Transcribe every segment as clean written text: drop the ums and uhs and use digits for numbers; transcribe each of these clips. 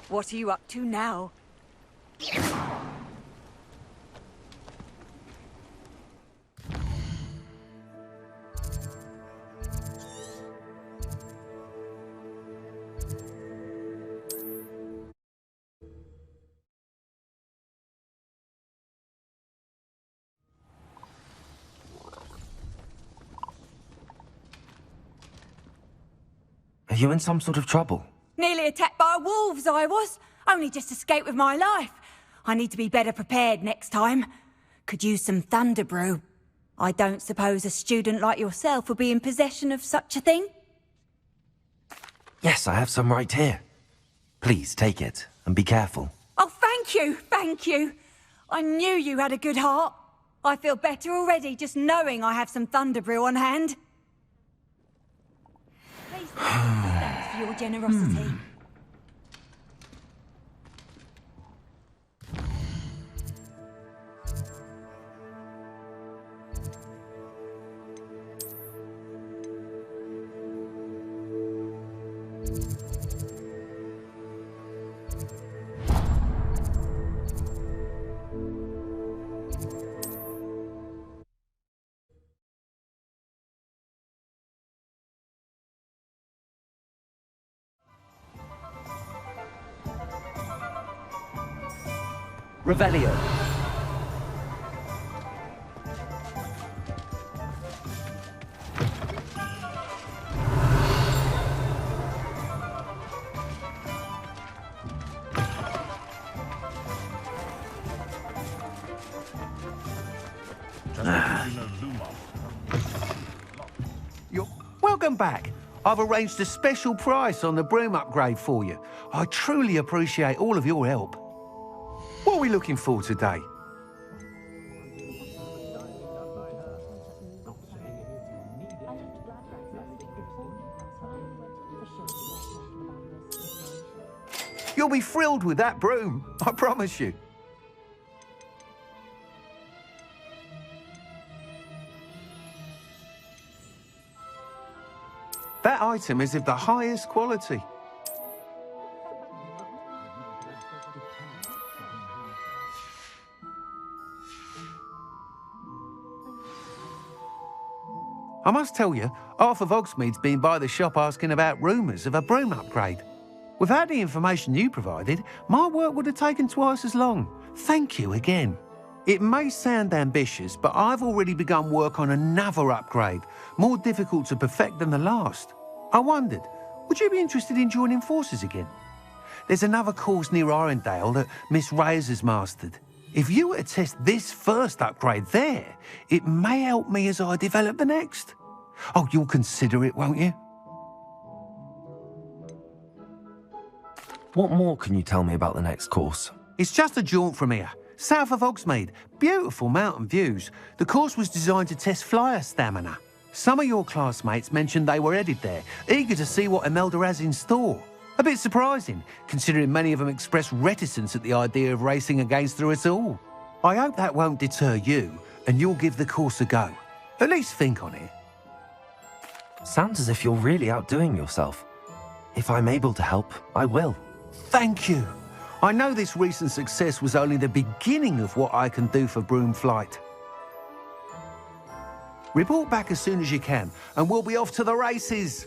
What are you up to now? Are you in some sort of trouble? Nearly attacked by wolves, I was. Only just escaped with my life. I need to be better prepared next time. Could use some thunder brew. I don't suppose a student like yourself would be in possession of such a thing? Yes, I have some right here. Please take it, and be careful. Oh, thank you, thank you. I knew you had a good heart. I feel better already just knowing I have some thunder brew on hand. Please, thanks for your generosity. Revelio. Welcome back. I've arranged a special price on the broom upgrade for you. I truly appreciate all of your help. What are we looking for today? You'll be thrilled with that broom, I promise you. That item is of the highest quality. I must tell you, half of Hogsmeade's been by the shop asking about rumours of a broom upgrade. Without the information you provided, my work would have taken twice as long. Thank you again. It may sound ambitious, but I've already begun work on another upgrade, more difficult to perfect than the last. I wondered, would you be interested in joining forces again? There's another course near Arendelle that Miss Reyes has mastered. If you were to test this first upgrade there, it may help me as I develop the next. Oh, you'll consider it, won't you? What more can you tell me about the next course? It's just a jaunt from here, south of Hogsmeade. Beautiful mountain views. The course was designed to test flyer stamina. Some of your classmates mentioned they were headed there, eager to see what Imelda has in store. A bit surprising, considering many of them expressed reticence at the idea of racing against us all. I hope that won't deter you, and you'll give the course a go. At least think on it. Sounds as if you're really outdoing yourself. If I'm able to help, I will. Thank you. I know this recent success was only the beginning of what I can do for broom flight. Report back as soon as you can, and we'll be off to the races.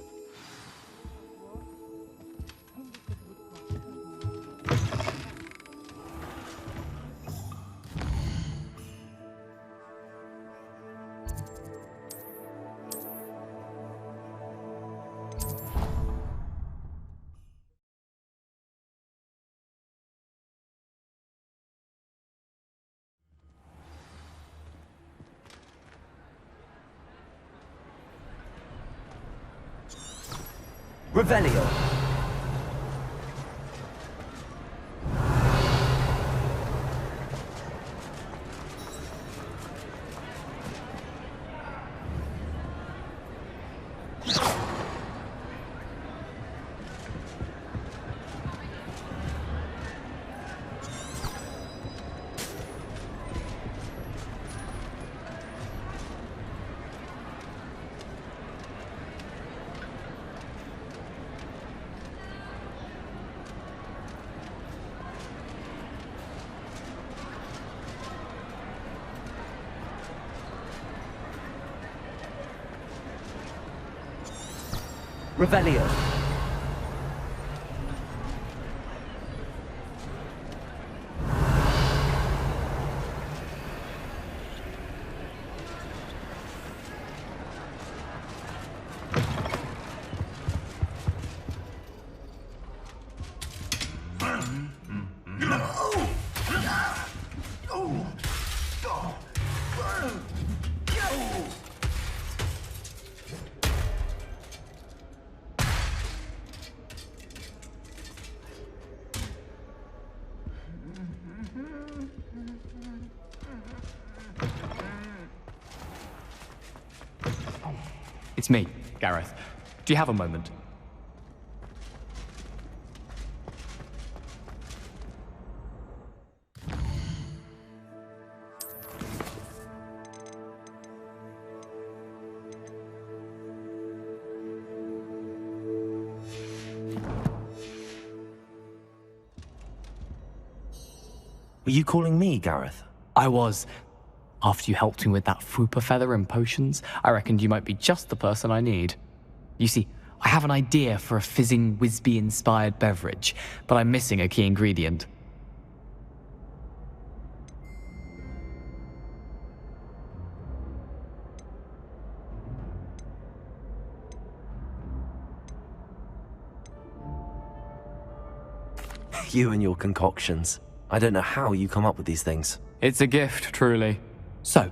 Revelio. Revelio. It's me, Gareth. Do you have a moment? Were you calling me, Gareth? I was. After you helped me with that fupa feather and potions, I reckoned you might be just the person I need. You see, I have an idea for a fizzing Wisby-inspired beverage, but I'm missing a key ingredient. You and your concoctions. I don't know how you come up with these things. It's a gift, truly. So,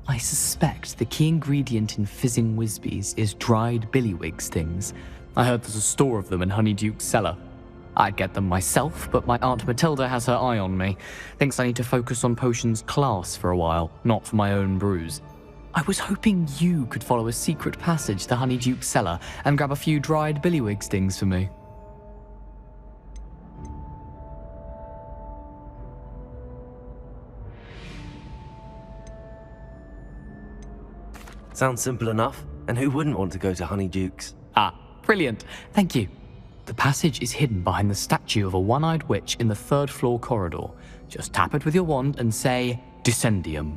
I suspect the key ingredient in fizzing Wisbies is dried billywig stings. I heard there's a store of them in Honeyduke's cellar. I'd get them myself, but my Aunt Matilda has her eye on me. Thinks I need to focus on potions class for a while, not for my own brews. I was hoping you could follow a secret passage to Honeyduke's cellar and grab a few dried billywig stings for me. Sounds simple enough. And who wouldn't want to go to Honeyduke's? Ah, brilliant. Thank you. The passage is hidden behind the statue of a one-eyed witch in the third-floor corridor. Just tap it with your wand and say, Descendium.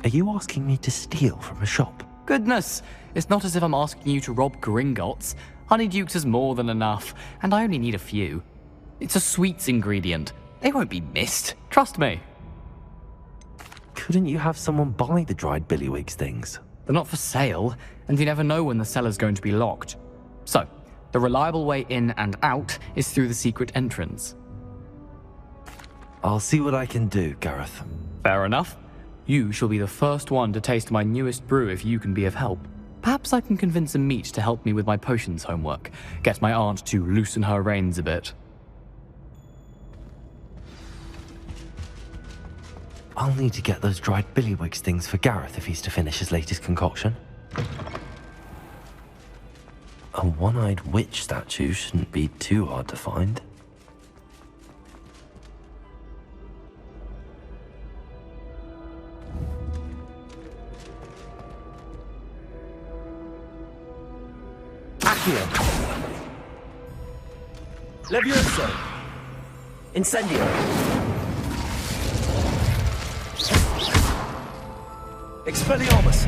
Are you asking me to steal from a shop? Goodness, it's not as if I'm asking you to rob Gringotts. Honeyduke's is more than enough, and I only need a few. It's a sweets ingredient. They won't be missed. Trust me. Couldn't you have someone buy the dried billywig stings? They're not for sale, and you never know when the cellar's going to be locked. So, the reliable way in and out is through the secret entrance. I'll see what I can do, Gareth. Fair enough. You shall be the first one to taste my newest brew if you can be of help. Perhaps I can convince a meat to help me with my potions homework. Get my aunt to loosen her reins a bit. I'll need to get those dried billywigs things for Gareth if he's to finish his latest concoction. A one-eyed witch statue shouldn't be too hard to find. Accio! Levioso! Incendio! Expelliarmus!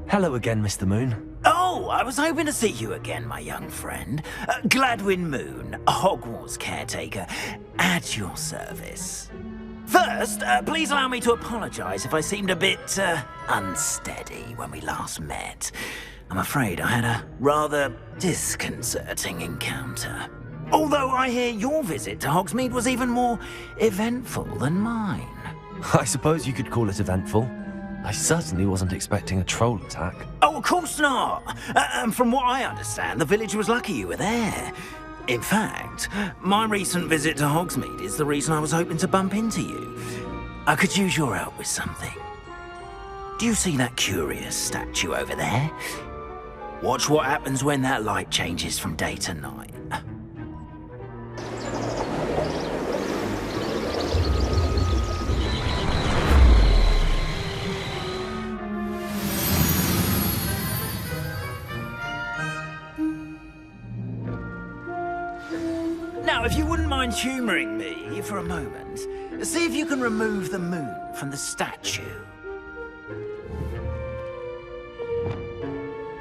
Hello again, Mr. Moon. Oh, I was hoping to see you again, my young friend. Gladwin Moon, Hogwarts caretaker, at your service. First, please allow me to apologise if I seemed a bit, unsteady when we last met. I'm afraid I had a rather disconcerting encounter. Although I hear your visit to Hogsmeade was even more eventful than mine. I suppose you could call it eventful. I certainly wasn't expecting a troll attack. Oh, of course not. And from what I understand, the village was lucky you were there. In fact, my recent visit to Hogsmeade is the reason I was hoping to bump into you. I could use your help with something. Do you see that curious statue over there? Watch what happens when that light changes from day to night. Now, if you wouldn't mind humouring me for a moment, see if you can remove the moon from the statue.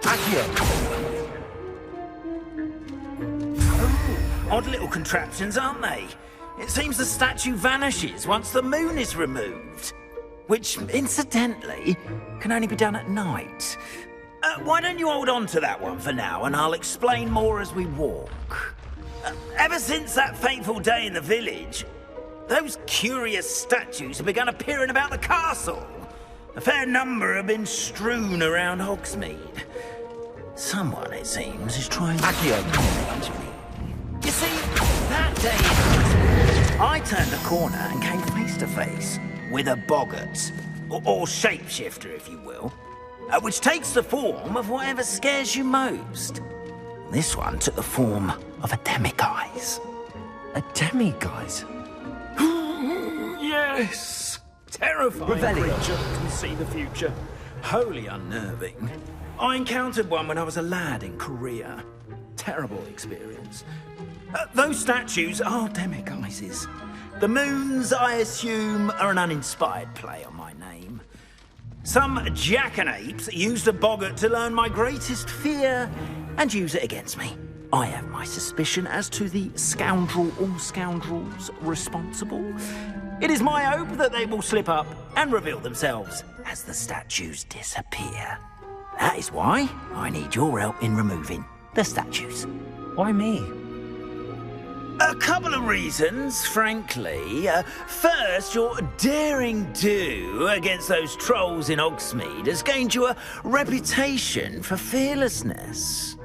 Accio! Oh, odd little contraptions, aren't they? It seems the statue vanishes once the moon is removed. Which, incidentally, can only be done at night. Why don't you hold on to that one for now, and I'll explain more as we walk. Ever since that fateful day in the village, those curious statues have begun appearing about the castle. A fair number have been strewn around Hogsmeade. Someone, it seems, is trying to contact me. You see, that day I turned a corner and came face to face with a boggart, or shapeshifter, if you will, which takes the form of whatever scares you most. This one took the form of a demiguise. A demiguise? Yes! Terrifying creature that can see the future. Wholly unnerving. I encountered one when I was a lad in Korea. Terrible experience. Those statues are demiguises. The moons, I assume, are an uninspired play on my name. Some jackanapes used a boggart to learn my greatest fear and use it against me. I have my suspicion as to the scoundrel or scoundrels responsible. It is my hope that they will slip up and reveal themselves as the statues disappear. That is why I need your help in removing the statues. Why me? A couple of reasons, frankly. First, your daring do against those trolls in Hogsmeade has gained you a reputation for fearlessness.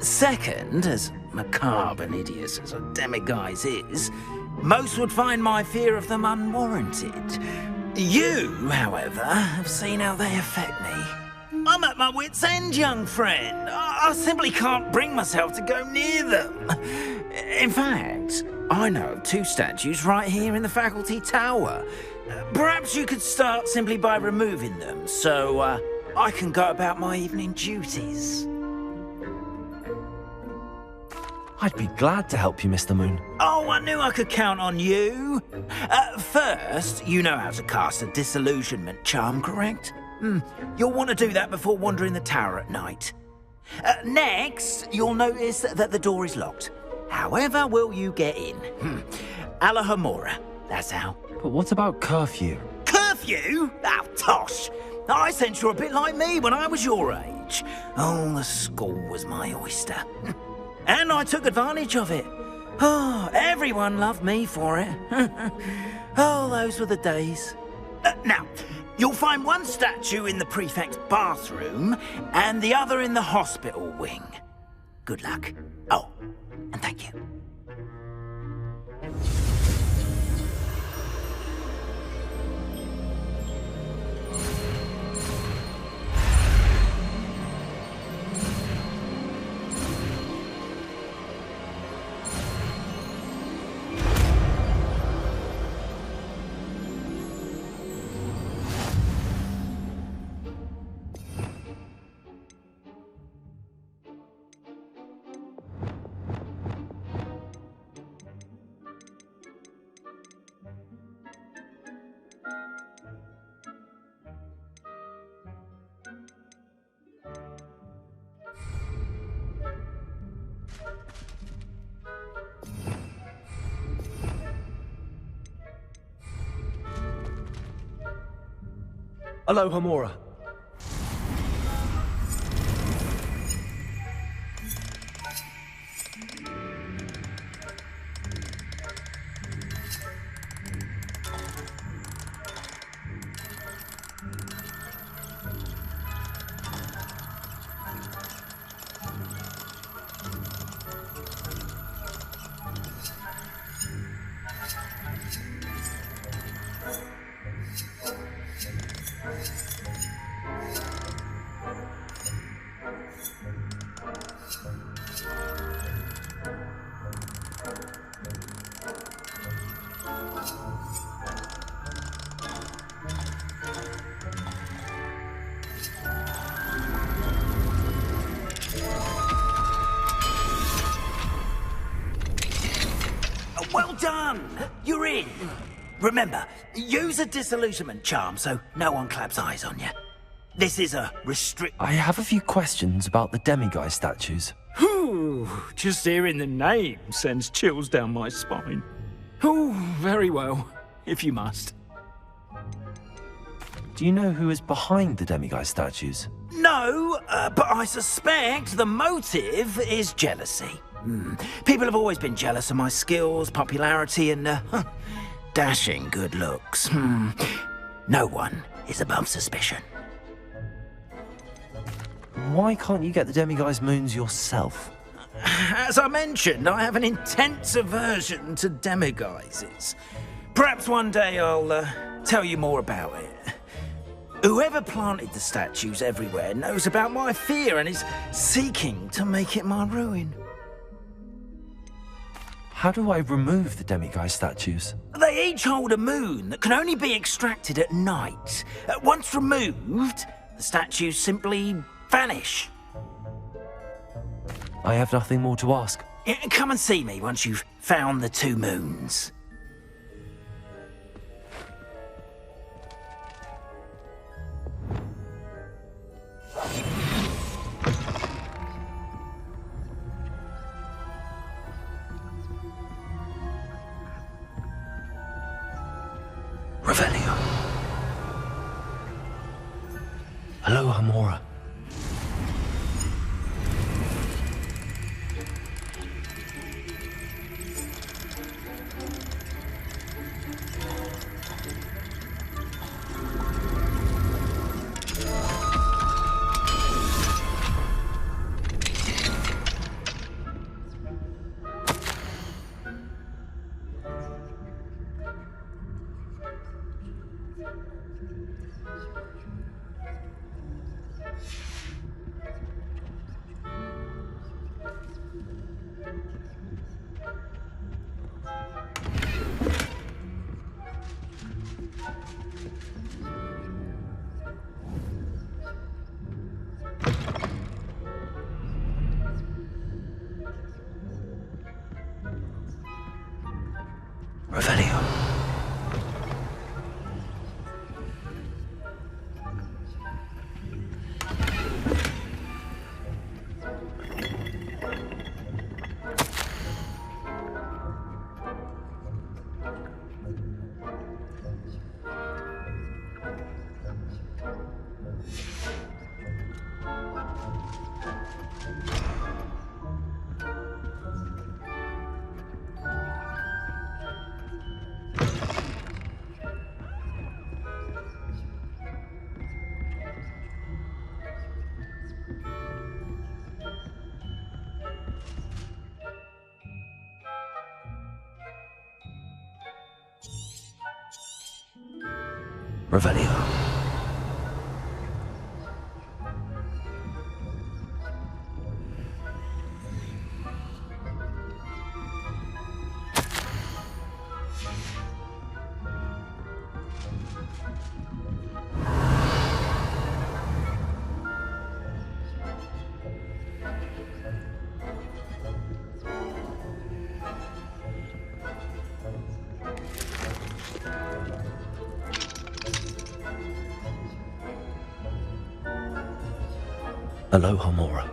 Second, as macabre and hideous as a demiguise is, most would find my fear of them unwarranted. You, however, have seen how they affect me. I'm at my wit's end, young friend. I simply can't bring myself to go near them. In fact, I know of two statues right here in the faculty tower. Perhaps you could start simply by removing them, so I can go about my evening duties. I'd be glad to help you, Mr. Moon. Oh, I knew I could count on you. First, you know how to cast a disillusionment charm, correct? You'll want to do that before wandering the tower at night. Next, you'll notice that the door is locked. However will you get in? Alahomora, that's how. But what about curfew? Curfew? Oh, tosh. I sense you're a bit like me when I was your age. Oh, the school was my oyster. And I took advantage of it. Oh, everyone loved me for it. Oh, those were the days. Now, You'll find one statue in the prefect's bathroom and the other in the hospital wing. Good luck. Oh, and thank you. Hello, Hamura. Well done! You're in. Remember, use a disillusionment charm so no one claps eyes on you. This is a restrict... I have a few questions about the demiguise statues. Whew, just hearing the name sends chills down my spine. Oh, very well, if you must. Do you know who is behind the demiguise statues? No, but I suspect the motive is jealousy. People have always been jealous of my skills, popularity, and dashing good looks. No one is above suspicion. Why can't you get the demiguise moons yourself? As I mentioned, I have an intense aversion to demiguises. Perhaps one day I'll tell you more about it. Whoever planted the statues everywhere knows about my fear and is seeking to make it my ruin. How do I remove the demiguise statues? They each hold a moon that can only be extracted at night. Once removed, the statues simply vanish. I have nothing more to ask. Come and see me once you've found the 2 moons. Revelio. Hello, Hamura. Revelio. Revelio. Aloha Mora.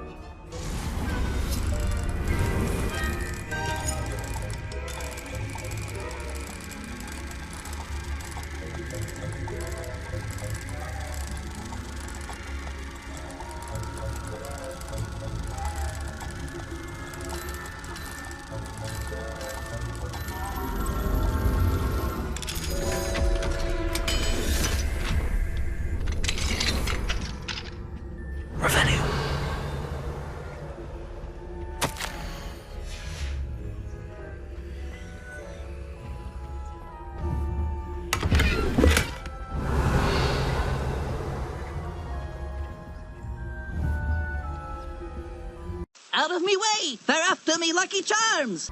Out of me way! They're after me Lucky Charms!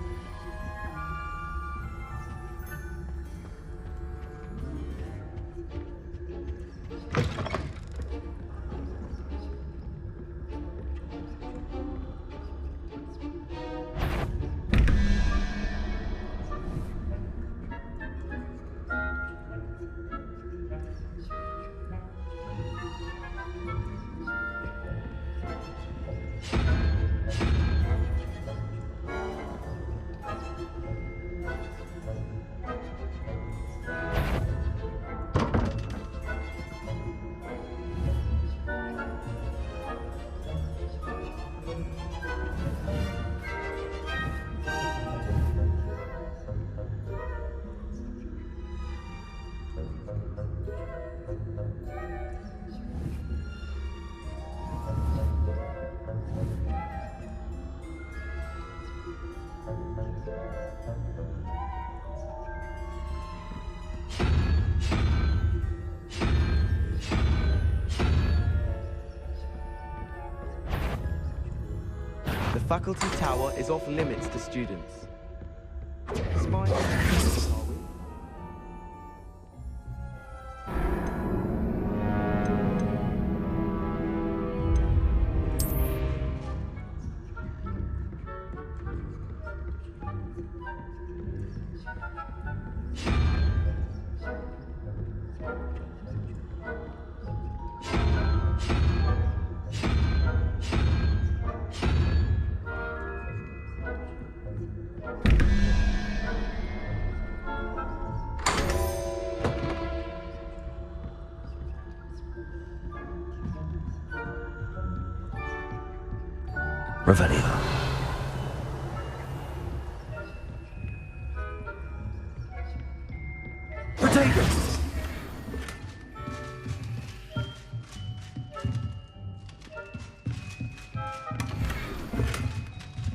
The faculty tower is off limits to students. Spy. Revelio. Potatoes!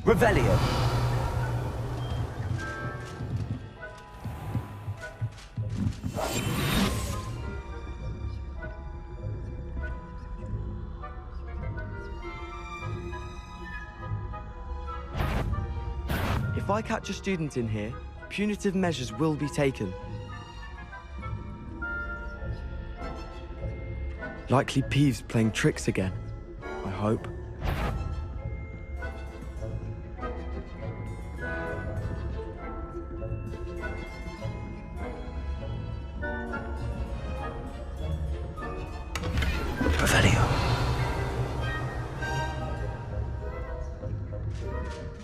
Revelio. If I catch a student in here, punitive measures will be taken. Likely Peeves playing tricks again, I hope. Revelio.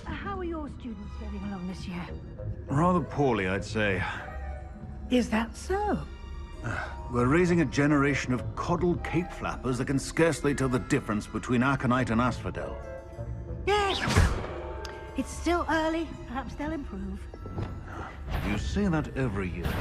How are your students getting along this year? Rather poorly, I'd say. Is that so? We're raising a generation of coddled cape flappers that can scarcely tell the difference between aconite and asphodel. Yes. It's still early. Perhaps they'll improve. You say that every year.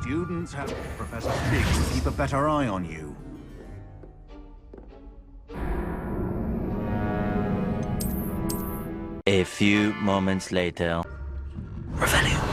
Students have Professor Big to keep a better eye on you. A few moments later. Revelio.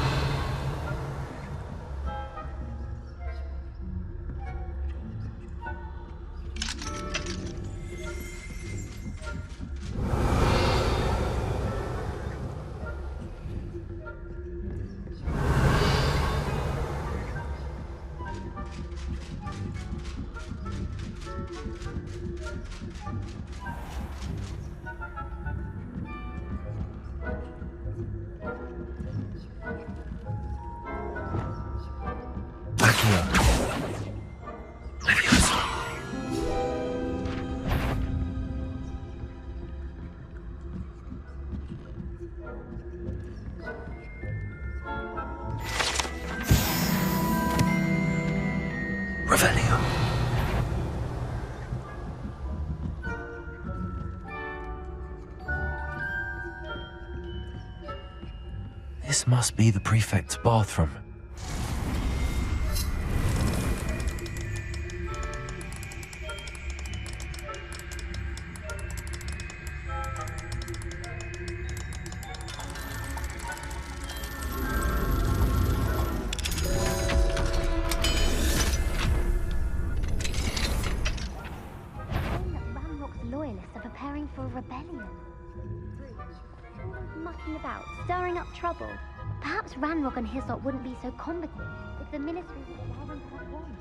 Revelio. This must be the prefect's bathroom. Trouble. Perhaps Ranrock and his lot wouldn't be so competent if the ministry would allow them to have one.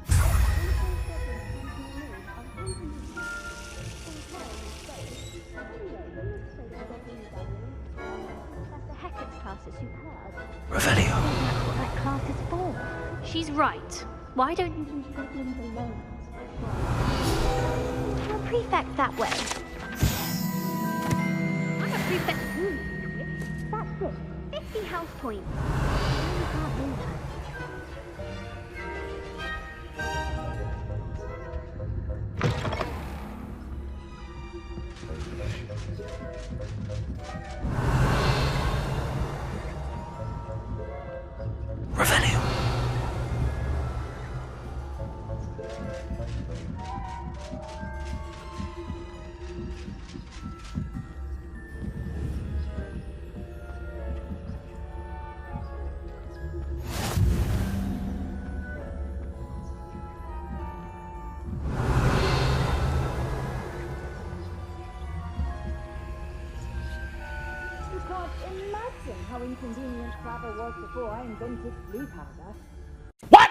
Professor Hecat's class is superb. Revelio. That's what that class is for. She's right. Why don't you leave goblins alone? You're a prefect that way. I'm a prefect too. That's it. 50 house points. You can't do that. Revelio. Imagine how inconvenient travel was before I invented blue powder. What?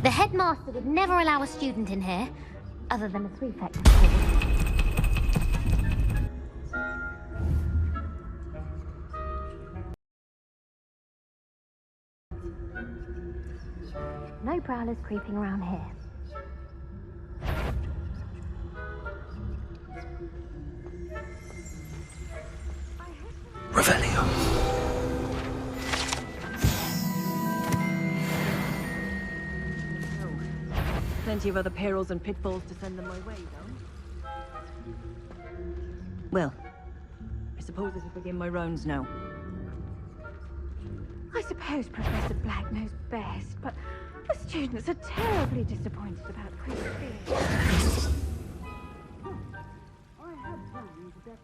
The headmaster would never allow a student in here, other than a prefect. No prowlers creeping around here. Revelio. Plenty of other perils and pitfalls to send them my way, though. Well, I suppose I should begin my rounds now. I suppose Professor Black knows best, but the students are terribly disappointed about Queen's Fear. I had planned to death.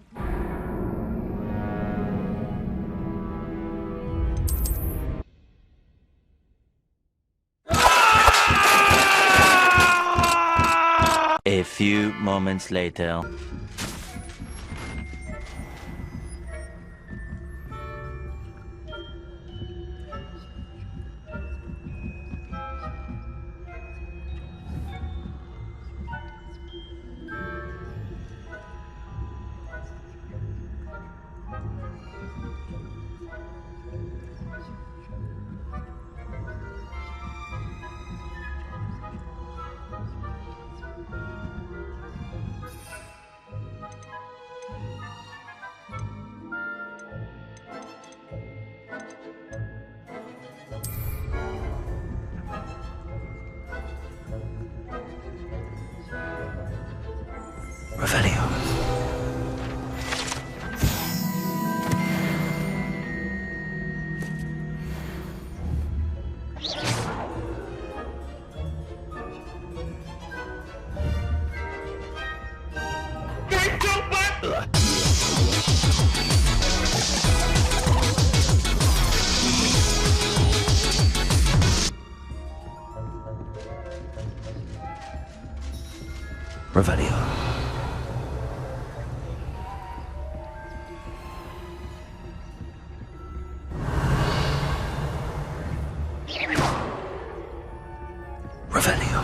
A few moments later. Revelio. Revelio.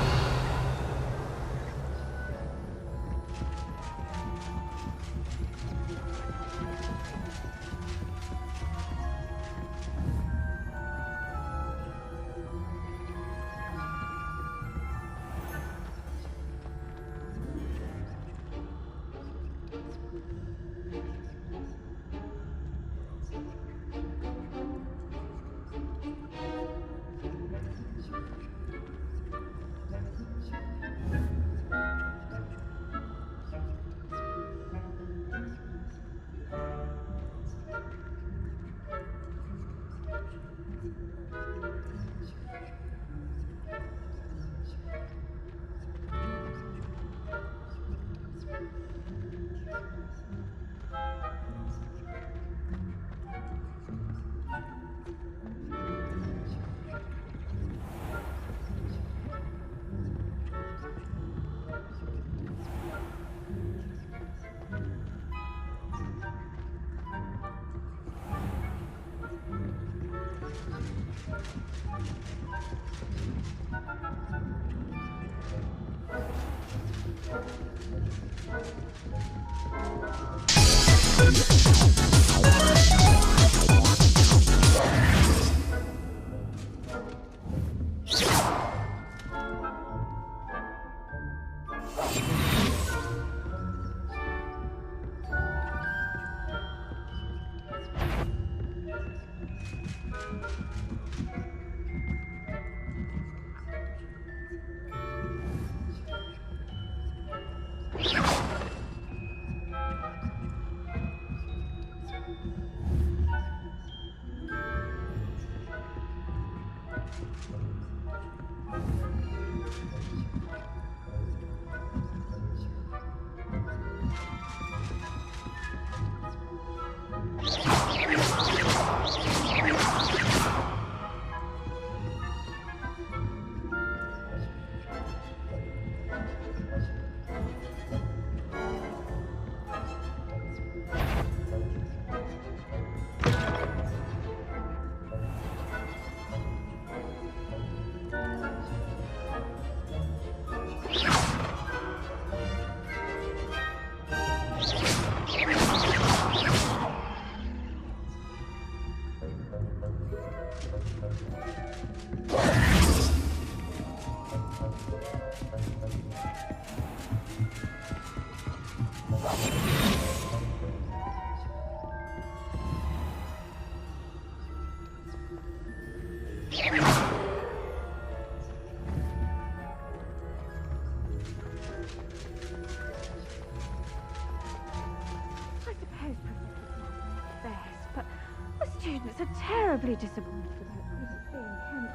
Students are terribly disappointed about Chris's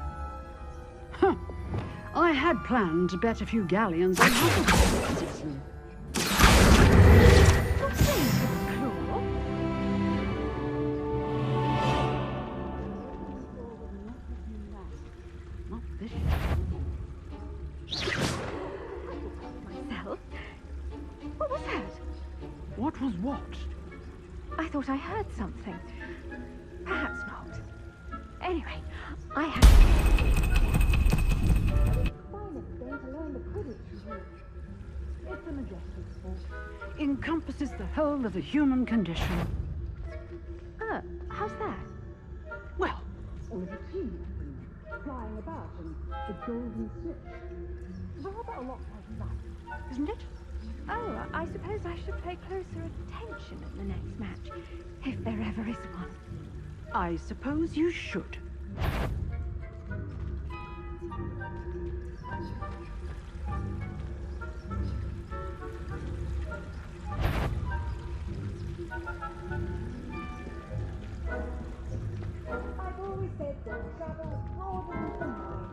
Huh. I had planned to bet a few galleons on Hogwarts. Not this. Myself? What was that? What was what? I thought I heard something. Perhaps not. Anyway, I had... It's a majestic sport. Encompasses the whole of the human condition. How's that? Well, all of the team flying about and the golden switch. Rather a lot like that, isn't it? Oh, I suppose I should pay closer attention at the next match, if there ever is one. I suppose you should. I've always said that travel broadens the mind.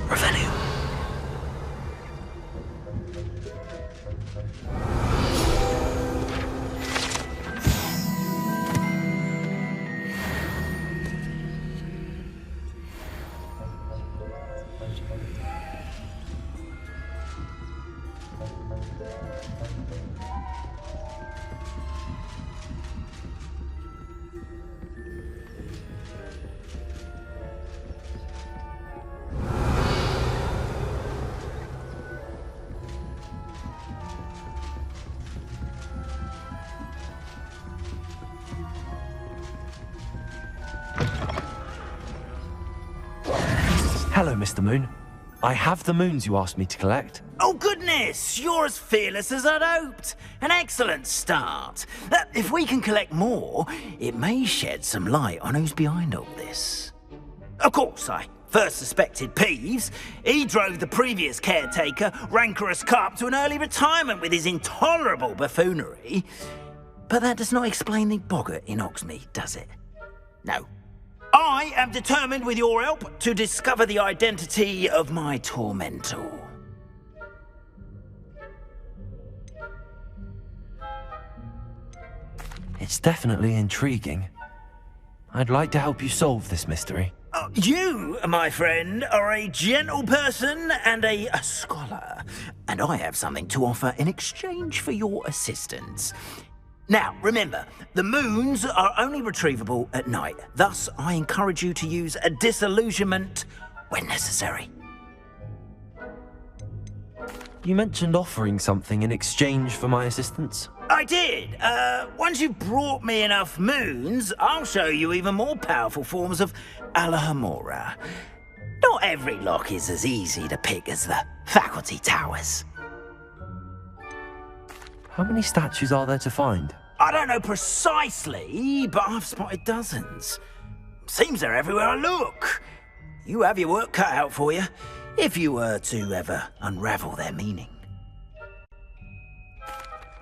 Revenue. Hello, Mr. Moon. I have the moons you asked me to collect. Oh, goodness! You're as fearless as I'd hoped. An excellent start. If we can collect more, it may shed some light on who's behind all this. Of course, I first suspected Peeves. He drove the previous caretaker, rancorous Carp, to an early retirement with his intolerable buffoonery. But that does not explain the boggart in Hogsmeade, does it? No. I am determined, with your help, to discover the identity of my tormentor. It's definitely intriguing. I'd like to help you solve this mystery. You, my friend, are a gentle person and a scholar, and I have something to offer in exchange for your assistance. Now, remember, the moons are only retrievable at night. Thus, I encourage you to use a disillusionment when necessary. You mentioned offering something in exchange for my assistance? I did. Once you've brought me enough moons, I'll show you even more powerful forms of Alohomora. Not every lock is as easy to pick as the faculty towers. How many statues are there to find? I don't know precisely, but I've spotted dozens. Seems they're everywhere I look. You have your work cut out for you, if you were to ever unravel their meaning.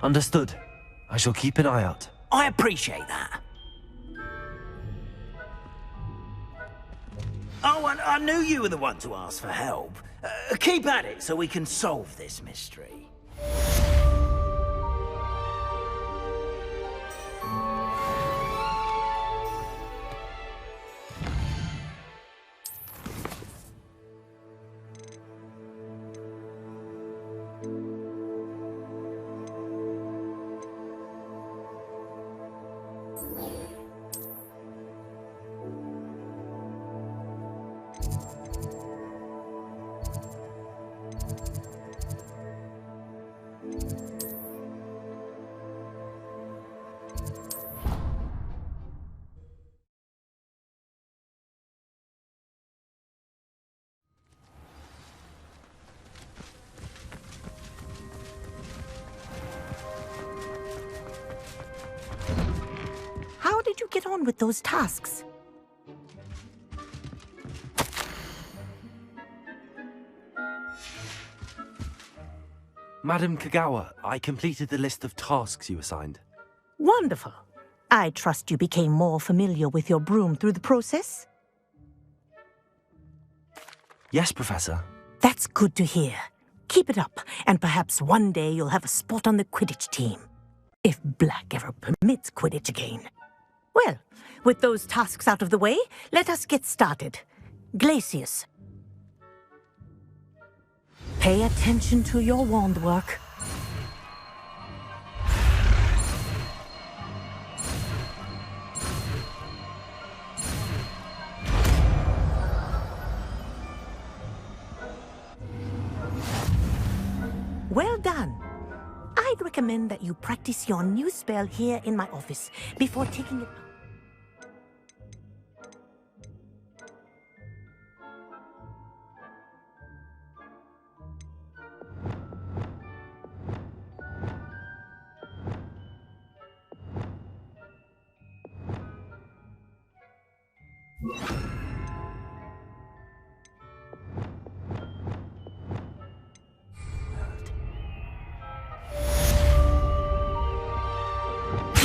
Understood. I shall keep an eye out. I appreciate that. Oh, and I knew you were the one to ask for help. Keep at it so we can solve this mystery. How did you get on with those tasks? Madam Kagawa, I completed the list of tasks you assigned. Wonderful. I trust you became more familiar with your broom through the process? Yes, Professor. That's good to hear. Keep it up, and perhaps one day you'll have a spot on the Quidditch team. If Black ever permits Quidditch again. Well, with those tasks out of the way, let us get started. Glacius. Pay attention to your wand work. Well done. I'd recommend that you practice your new spell here in my office before taking it.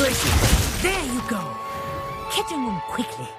gracious! There you go! Catching them quickly.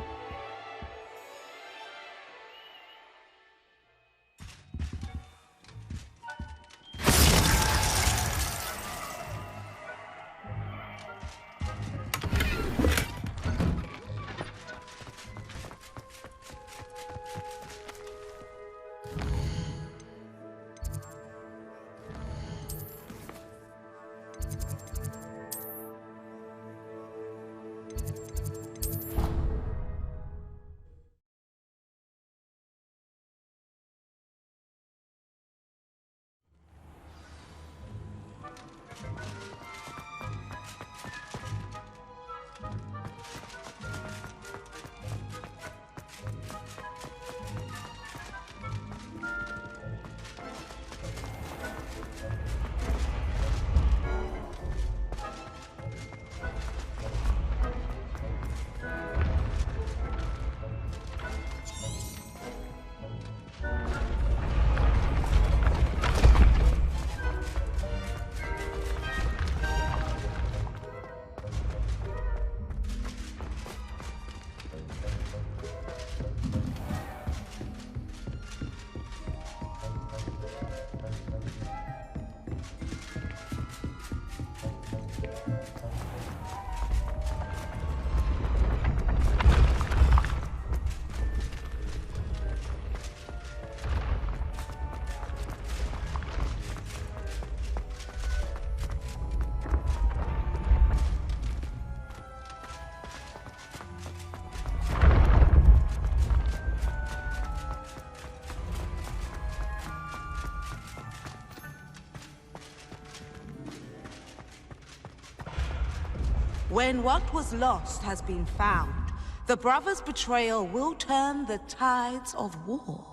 When what was lost has been found, the brothers' betrayal will turn the tides of war.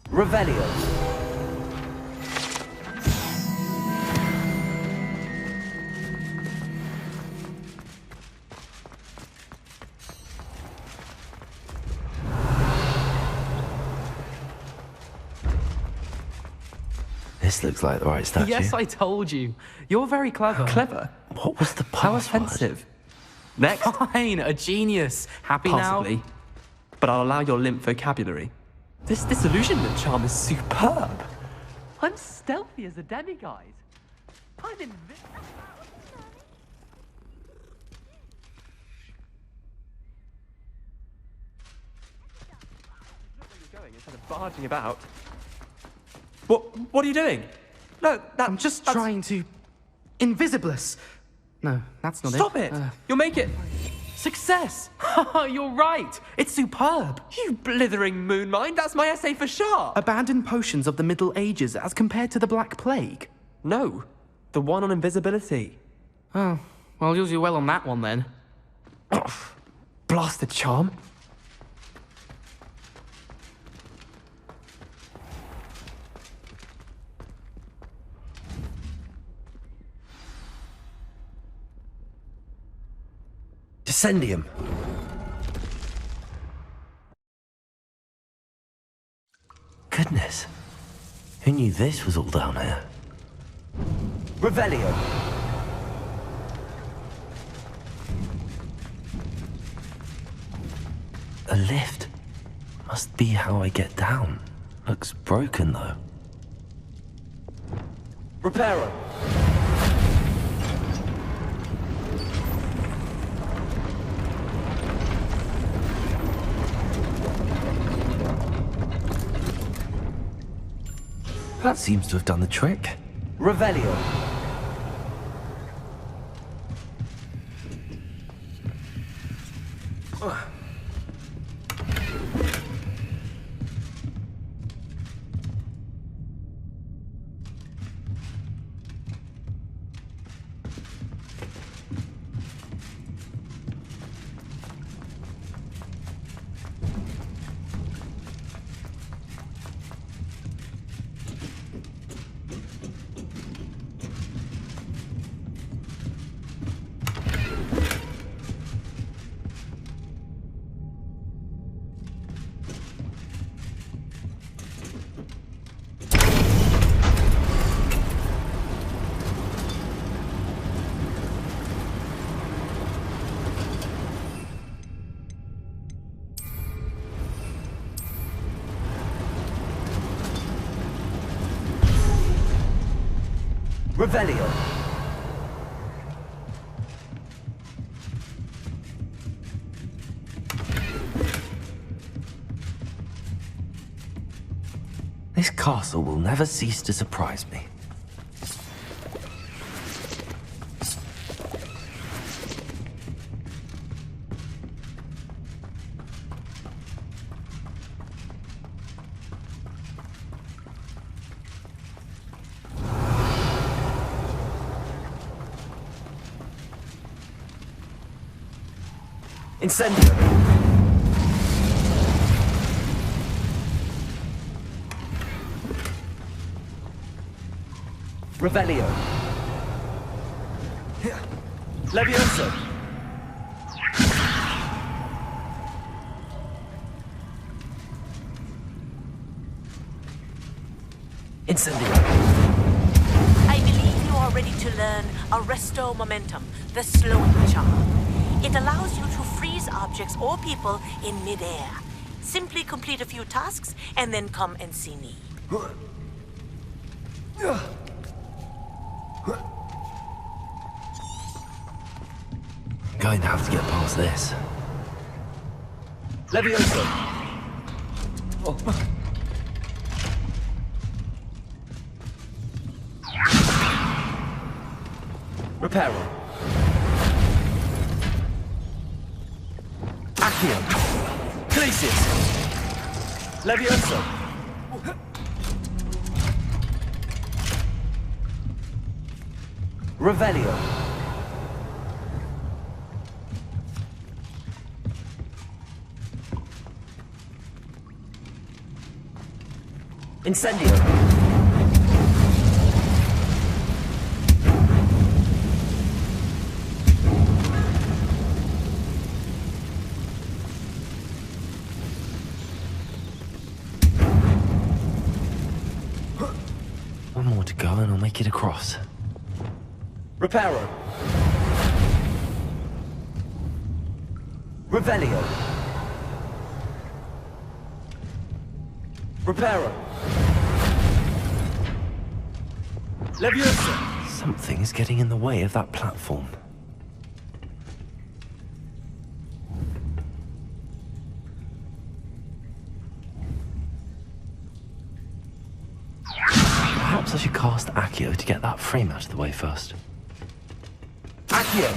Revelio. This looks like the right statue. Yes, I told you. You're very clever. Clever? What was the password? How offensive. Next. Fine, a genius. Happy Possibly. now? But I'll allow your limp vocabulary. This disillusionment charm is superb. I'm stealthy as a demiguise. I'm invisible. Where you're going instead of barging about. What are you doing? No, I'm just trying to... Invisibless. No, that's not Stop it! You'll make it. Success! You're right. It's superb. You blithering moon mind. That's my essay for sharp. Abandoned potions of the Middle Ages as compared to the Black Plague. No, the one on invisibility. Oh, well, I'll use you well on that one then. Blasted charm. Descendium. Goodness. Who knew this was all down here? Revelio. A lift. Must be how I get down. Looks broken though. Reparo. That seems to have done the trick. Revelio. Revelio. This castle will never cease to surprise me. Incendio. Revelio. Levioso. Incendio. I believe you are ready to learn Arresto Momentum, the slowing charm. It allows you to freeze objects or people in midair. Simply complete a few tasks and then come and see me. Going to have to get past this. Levioso. Oh. Reparo. Accio. Glacis. Levioso. Revelio. Incendio. One more to go and I'll make it across. Reparo. Revelio. Reparo. Leviosa. Something is getting in the way of that platform. Perhaps I should cast Accio to get that frame out of the way first. Accio!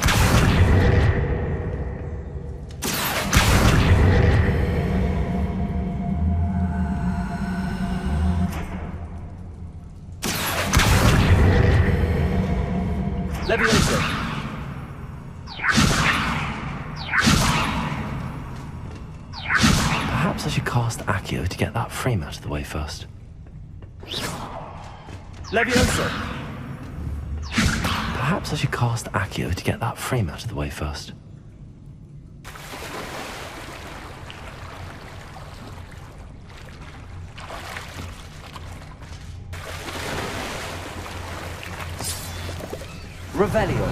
Leviosa. Perhaps I should cast Accio to get that frame out of the way first. Leviosa. Perhaps I should cast Accio to get that frame out of the way first. Revelio.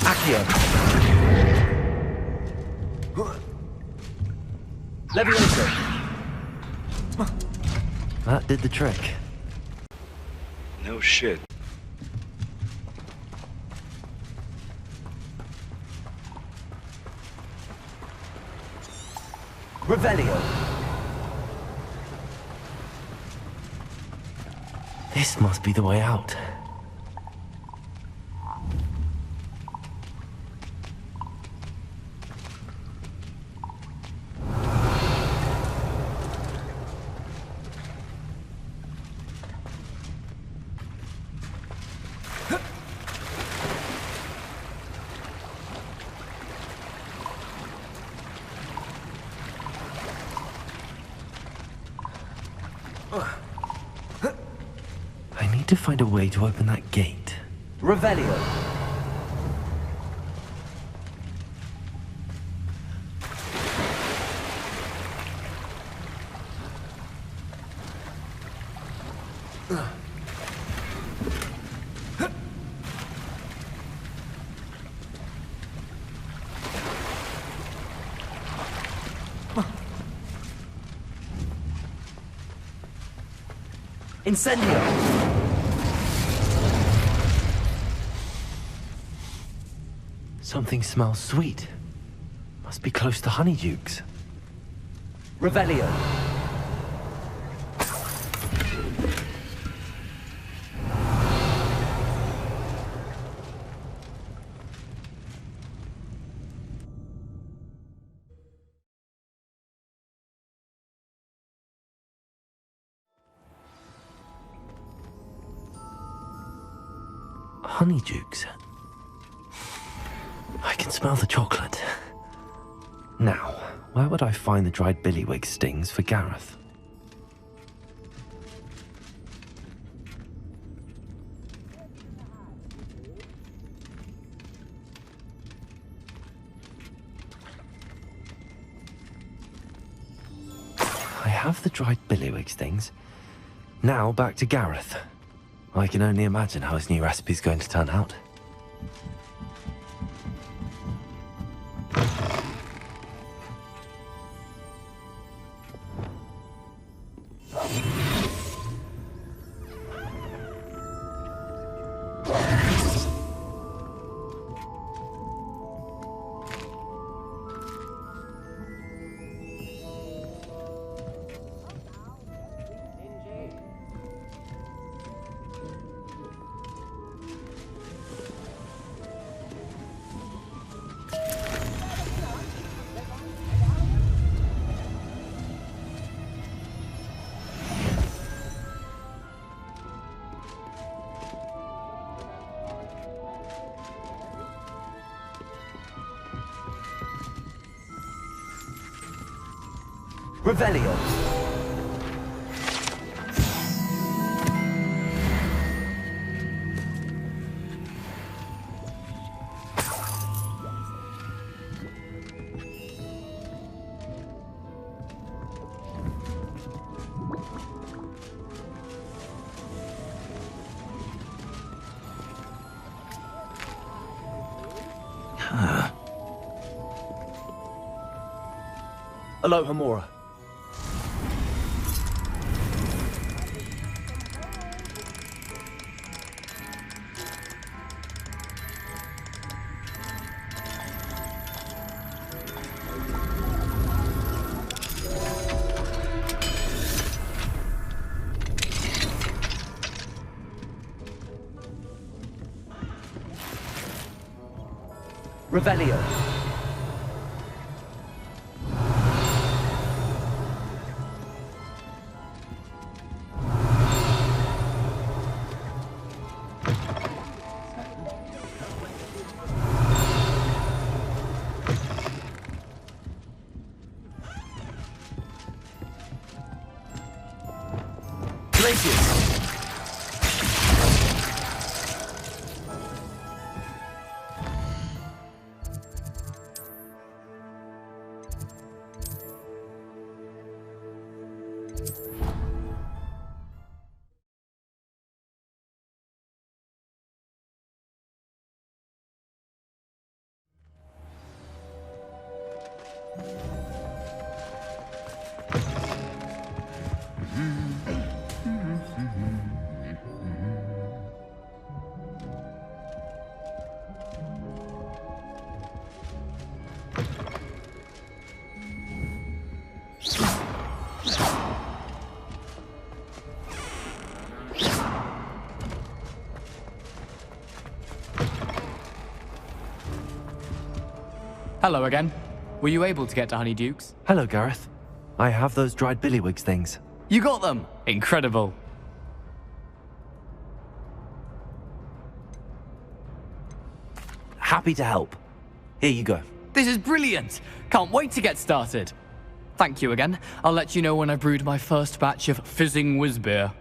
Accio. Leviosa. That did the trick. No shit. Revelio. This must be the way out. I need to find a way to open that gate. Revelio. Incendio! Something smells sweet. Must be close to Honeydukes. Revelio! Honeydukes. I can smell the chocolate. Now, where would I find the dried billywig stings for Gareth? I have the dried billywig stings. Now back to Gareth. I can only imagine how his new recipe's going to turn out. Revelio! Hello, Hamura. Revelio. Hello again. Were you able to get to Honeydukes? Hello, Gareth. I have those dried billywig things. You got them! Incredible. Happy to help. Here you go. This is brilliant! Can't wait to get started. Thank you again. I'll let you know when I've brewed my first batch of fizzing whiz beer.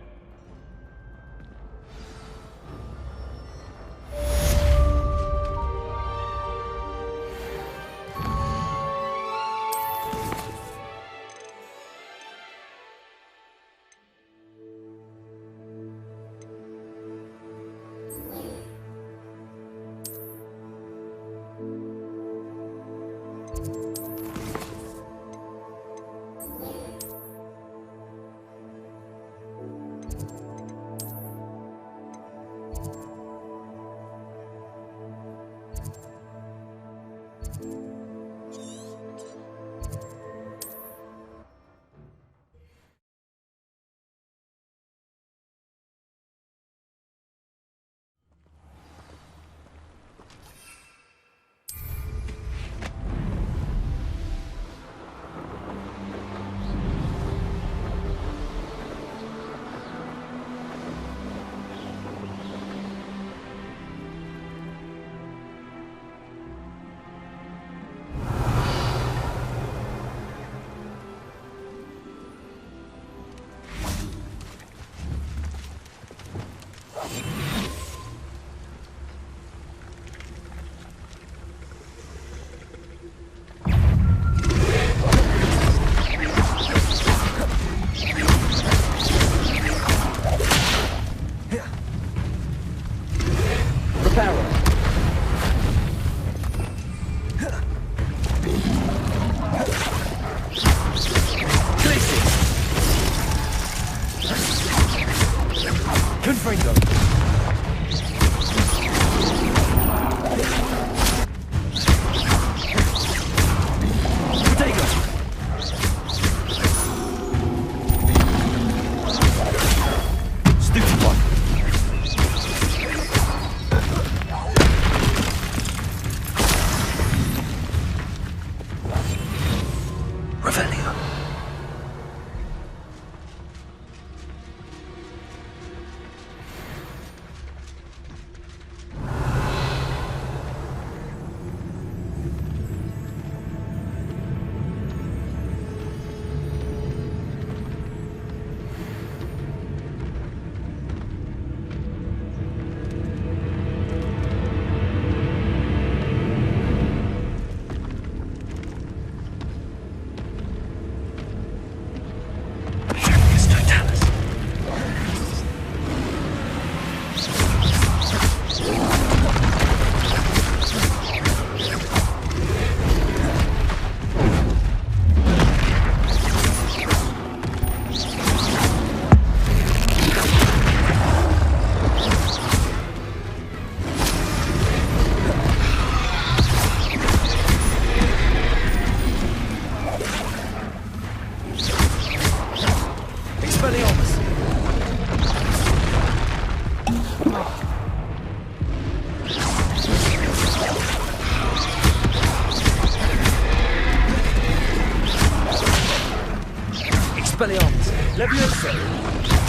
Levioso!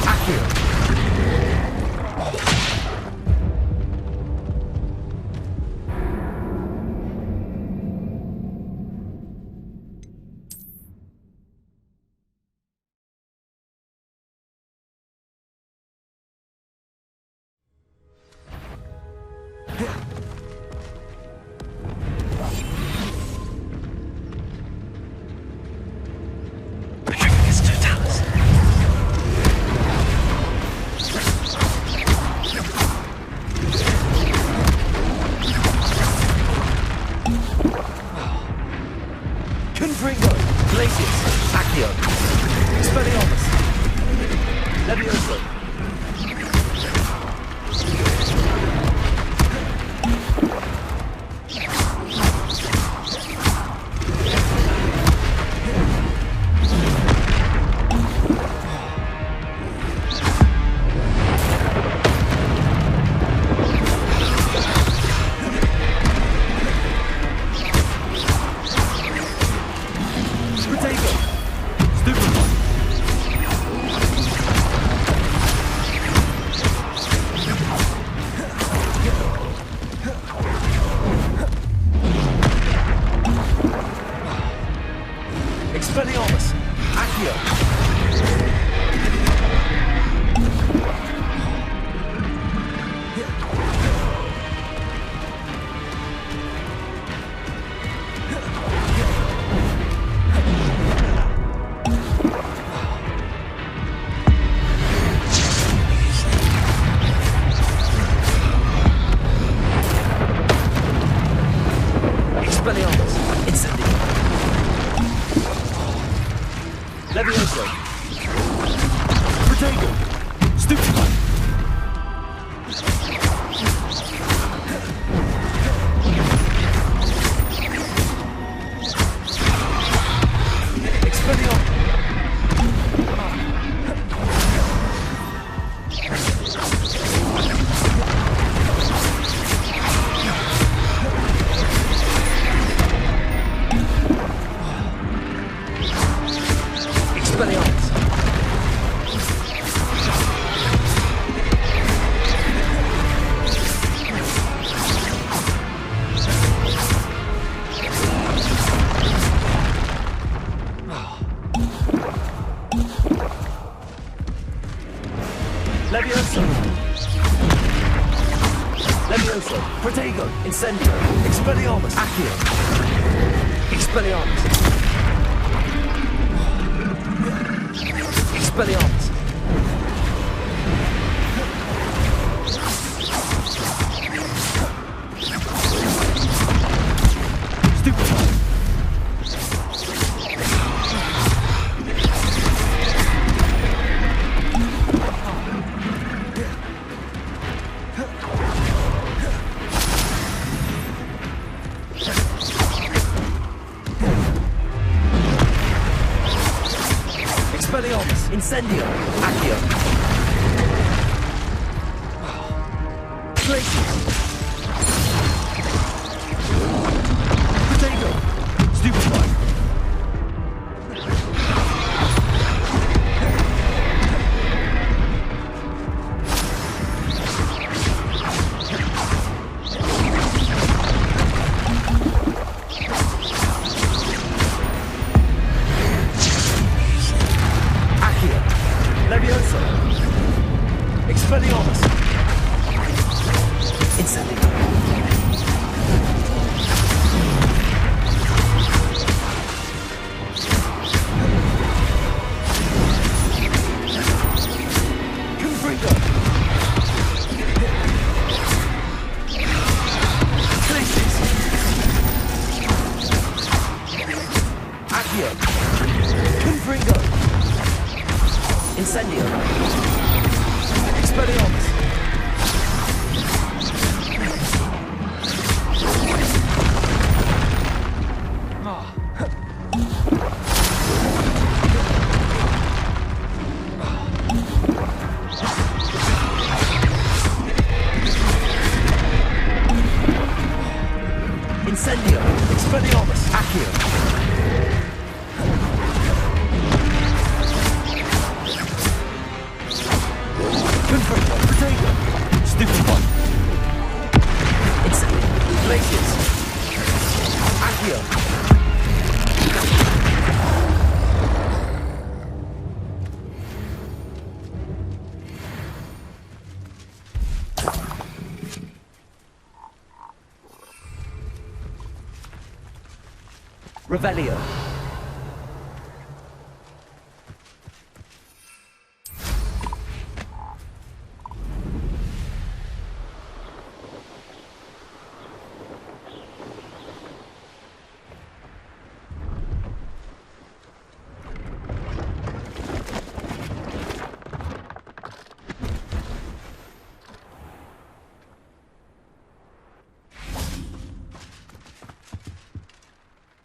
Accio! Incendio! Expelliarmus! Accio! Expelliarmus! Expelliarmus! Stupefy! Incendio! Accio! Glacius! Potato! Stupefy! Levioso! Expelliarmus! Incendio! Confringo! Glacius! Accio! Confringo! Incendio! Expelliarmus! Incendio! Expelliarmus! Accio! Revelio.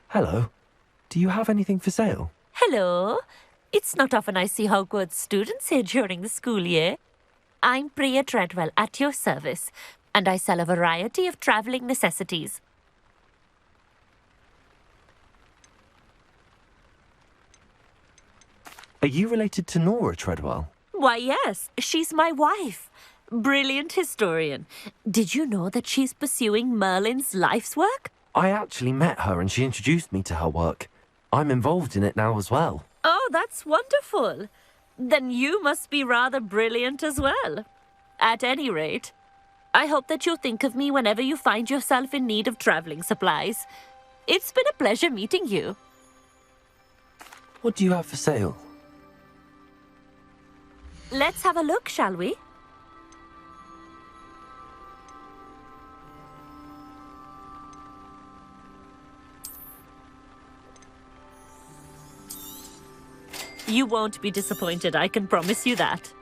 Hello. Do you have anything for sale? Hello. It's not often I see Hogwarts students here during the school year. I'm Bria Treadwell at your service, and I sell a variety of travelling necessities. Are you related to Nora Treadwell? Why, yes. She's my wife. Brilliant historian. Did you know that she's pursuing Merlin's life's work? I actually met her and she introduced me to her work. I'm involved in it now as well. Oh, that's wonderful. Then you must be rather brilliant as well. At any rate, I hope that you'll think of me whenever you find yourself in need of travelling supplies. It's been a pleasure meeting you. What do you have for sale? Let's have a look, shall we? You won't be disappointed, I can promise you that.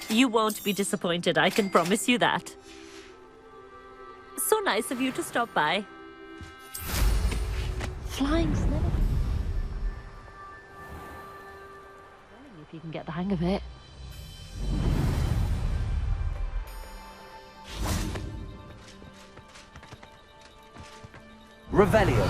You won't be disappointed, I can promise you that. So nice of you to stop by. Flying snake. If you can get the hang of it. Revelio.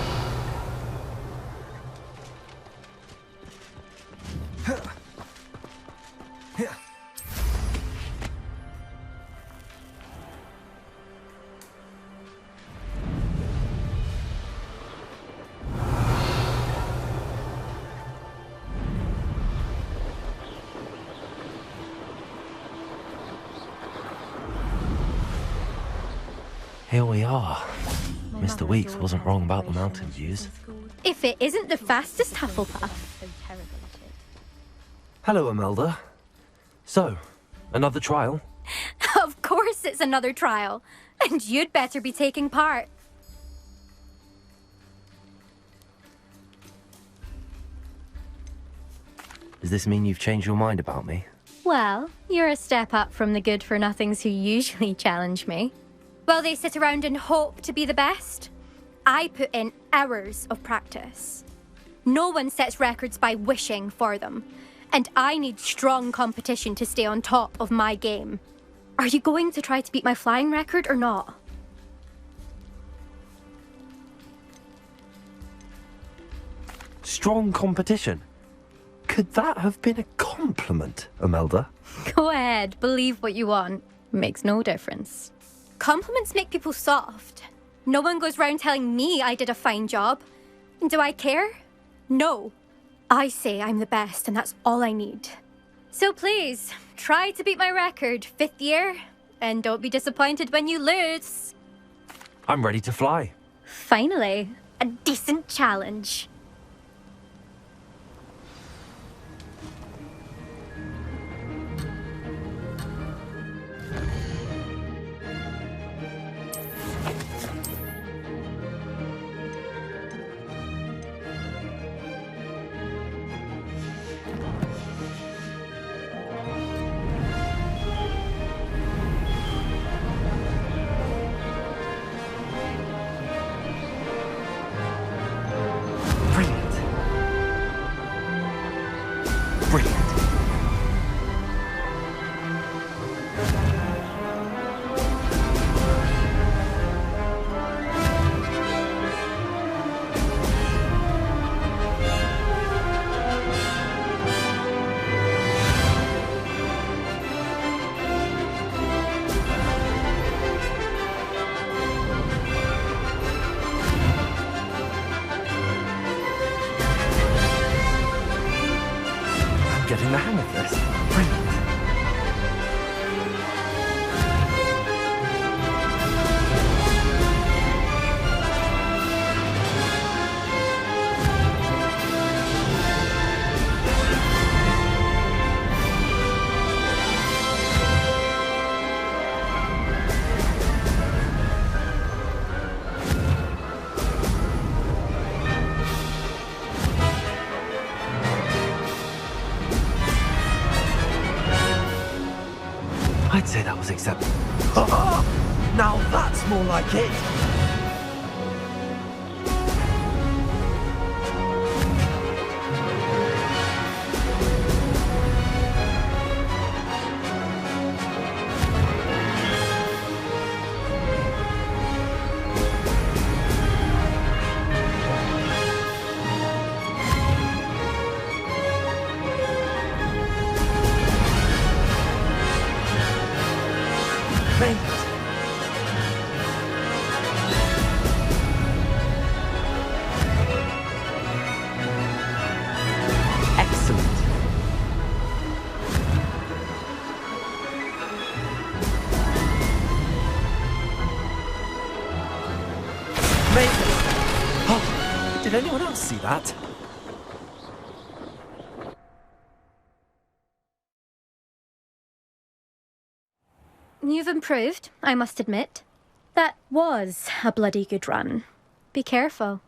Here we are. Mr. Weeks wasn't wrong about the mountain views. If it isn't the fastest Hufflepuff. Hello, Imelda. So, another trial? Of course it's another trial. And you'd better be taking part. Does this mean you've changed your mind about me? Well, you're a step up from the good-for-nothings who usually challenge me. While they sit around and hope to be the best, I put in hours of practice. No one sets records by wishing for them, and I need strong competition to stay on top of my game. Are you going to try to beat my flying record or not? Strong competition? Could that have been a compliment, Imelda? Go ahead, believe what you want. Makes no difference. Compliments make people soft. No one goes round telling me I did a fine job. And do I care? No. I say I'm the best and that's all I need. So please, try to beat my record 5th year, and don't be disappointed when you lose. I'm ready to fly. Finally, a decent challenge. getting the hang of this. Brilliant. I'd say that was acceptable. Now that's more like it! Did anyone else see that? You've improved, I must admit. That was a bloody good run. Be careful.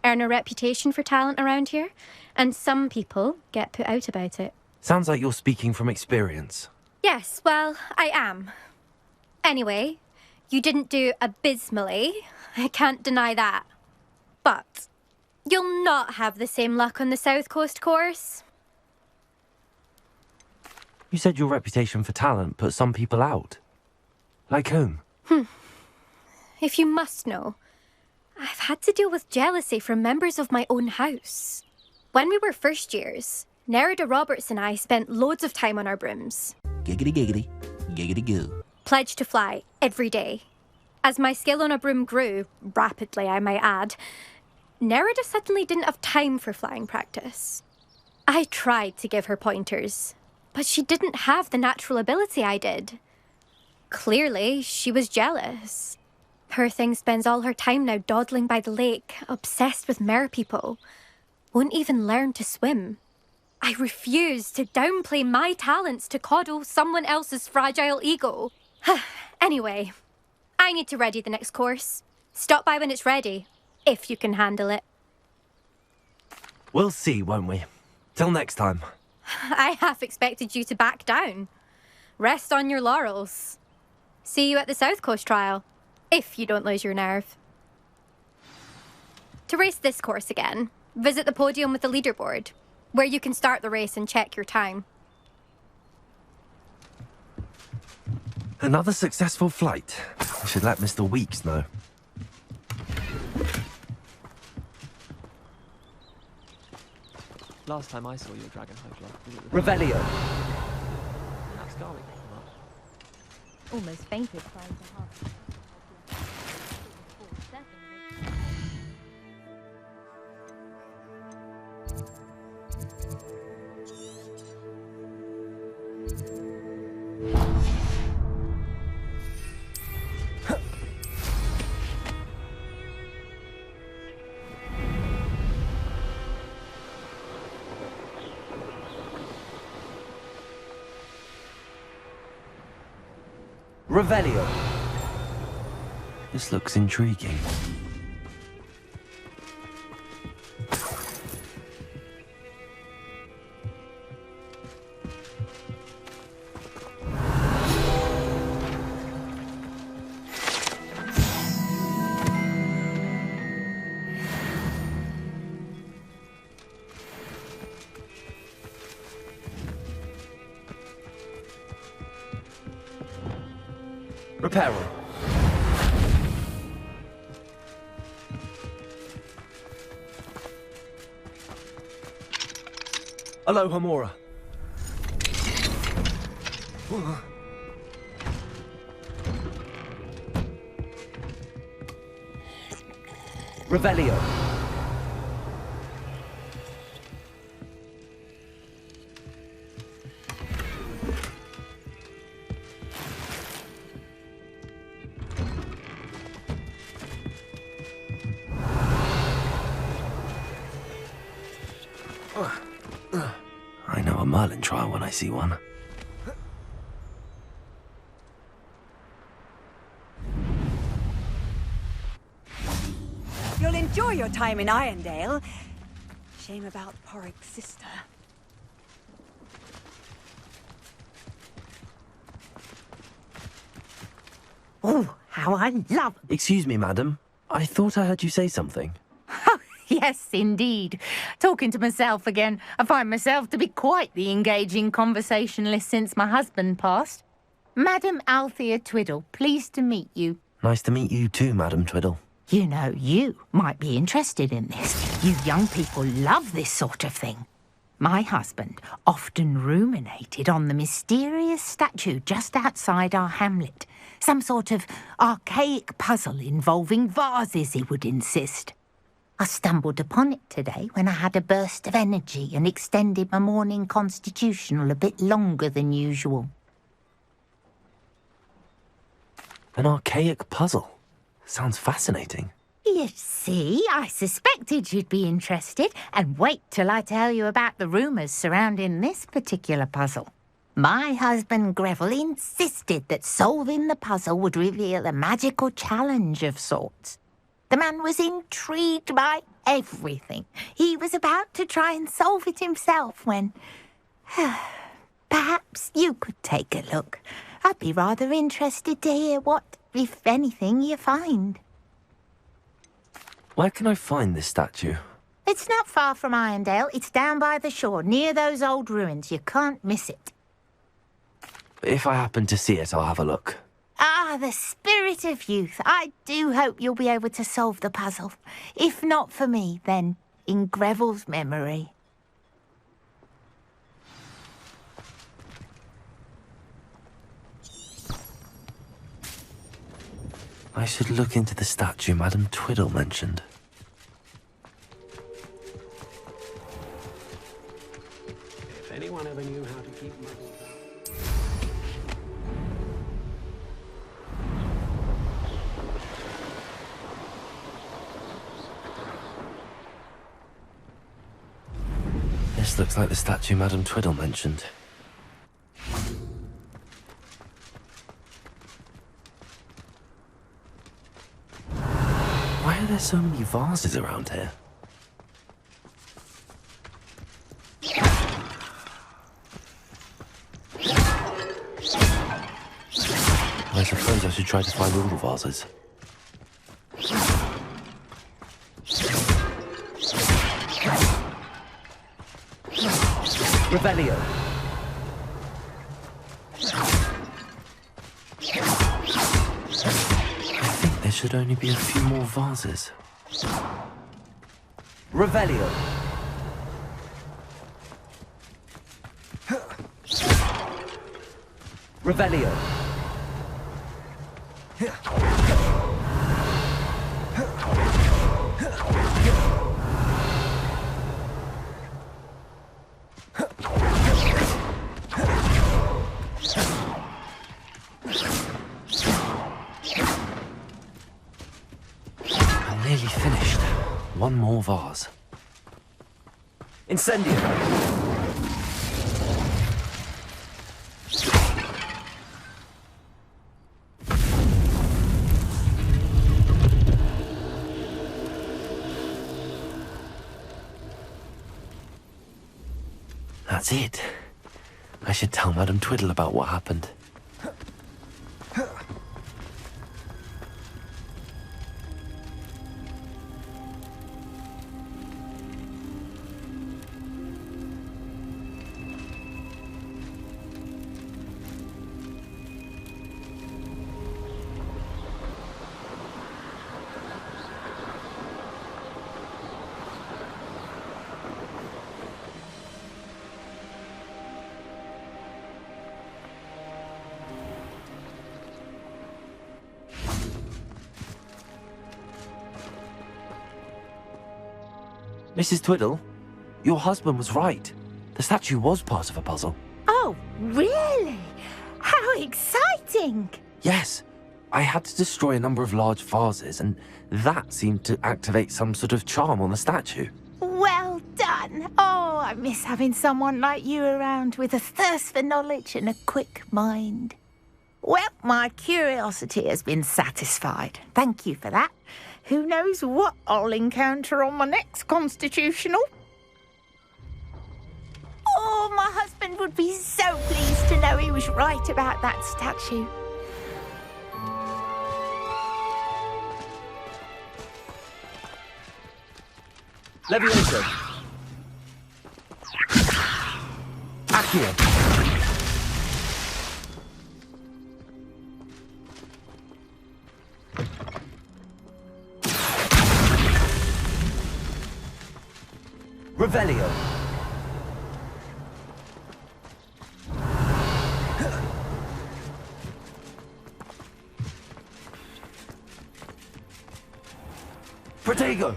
Earn a reputation for talent around here, and some people get put out about it. Sounds like you're speaking from experience. Yes, well, I am. Anyway, you didn't do abysmally. I can't deny that. But you'll not have the same luck on the South Coast course. You said your reputation for talent put some people out. Like whom? If you must know, I've had to deal with jealousy from members of my own house. When we were first years, Nerida Roberts and I spent loads of time on our brooms. Giggity giggity, giggity goo. Pledged to fly every day. As my skill on a broom grew, rapidly I might add, Nerida suddenly didn't have time for flying practice. I tried to give her pointers, but she didn't have the natural ability I did. Clearly, she was jealous. Poor thing spends all her time now dawdling by the lake, obsessed with mer people. Won't even learn to swim. I refuse to downplay my talents to coddle someone else's fragile ego. Anyway, I need to ready the next course. Stop by when it's ready, if you can handle it. We'll see, won't we? Till next time. I half expected you to back down. Rest on your laurels. See you at the South Coast trial, if you don't lose your nerve. To race this course again, visit the podium with the leaderboard, where you can start the race and check your time. Another successful flight. I should let Mr. Weeks know. Last time I saw your dragon high was at the Revelio. That's Garlic. Almost fainted trying to hug. Revelio. This looks intriguing. Reparo. Aloha Mora. Revelio. I know a Merlin trial when I see one. You'll enjoy your time in Irondale. Shame about Porrick's sister. Oh, how I love... Excuse me, madam. I thought I heard you say something. Yes, indeed. Talking to myself again. I find myself to be quite the engaging conversationalist since my husband passed. Madam Althea Twiddle, pleased to meet you. Nice to meet you too, Madam Twiddle. You know, you might be interested in this. You young people love this sort of thing. My husband often ruminated on the mysterious statue just outside our hamlet. Some sort of archaic puzzle involving vases, he would insist. I stumbled upon it today when I had a burst of energy and extended my morning constitutional a bit longer than usual. An archaic puzzle. Sounds fascinating. You see, I suspected you'd be interested, and wait till I tell you about the rumours surrounding this particular puzzle. My husband Greville insisted that solving the puzzle would reveal a magical challenge of sorts. The man was intrigued by everything. He was about to try and solve it himself when... Perhaps you could take a look. I'd be rather interested to hear what, if anything, you find. Where can I find this statue? It's not far from Irondale. It's down by the shore, near those old ruins. You can't miss it. If I happen to see it, I'll have a look. Ah, the spirit of youth. I do hope you'll be able to solve the puzzle. If not for me, then in Greville's memory. I should look into the statue Madam Twiddle mentioned. If anyone ever knew how to keep muggles out. This looks like the statue Madam Twiddle mentioned. Why are there so many vases around here? I suppose I should try to find all the vases. Revelio. There should only be a few more vases. Revelio. Revelio. Nearly finished. One more vase. Incendio. That's it. I should tell Madam Twiddle about what happened. Mrs. Twiddle, your husband was right. The statue was part of a puzzle. Oh, really? How exciting! Yes, I had to destroy a number of large vases, and that seemed to activate some sort of charm on the statue. Well done! fun. Oh, I miss having someone like you around with a thirst for knowledge and a quick mind. Well, my curiosity has been satisfied. Thank you for that. Who knows what I'll encounter on my next constitutional? Oh, my husband would be so pleased to know he was right about that statue. Leviator. Accio. Revelio. Protego.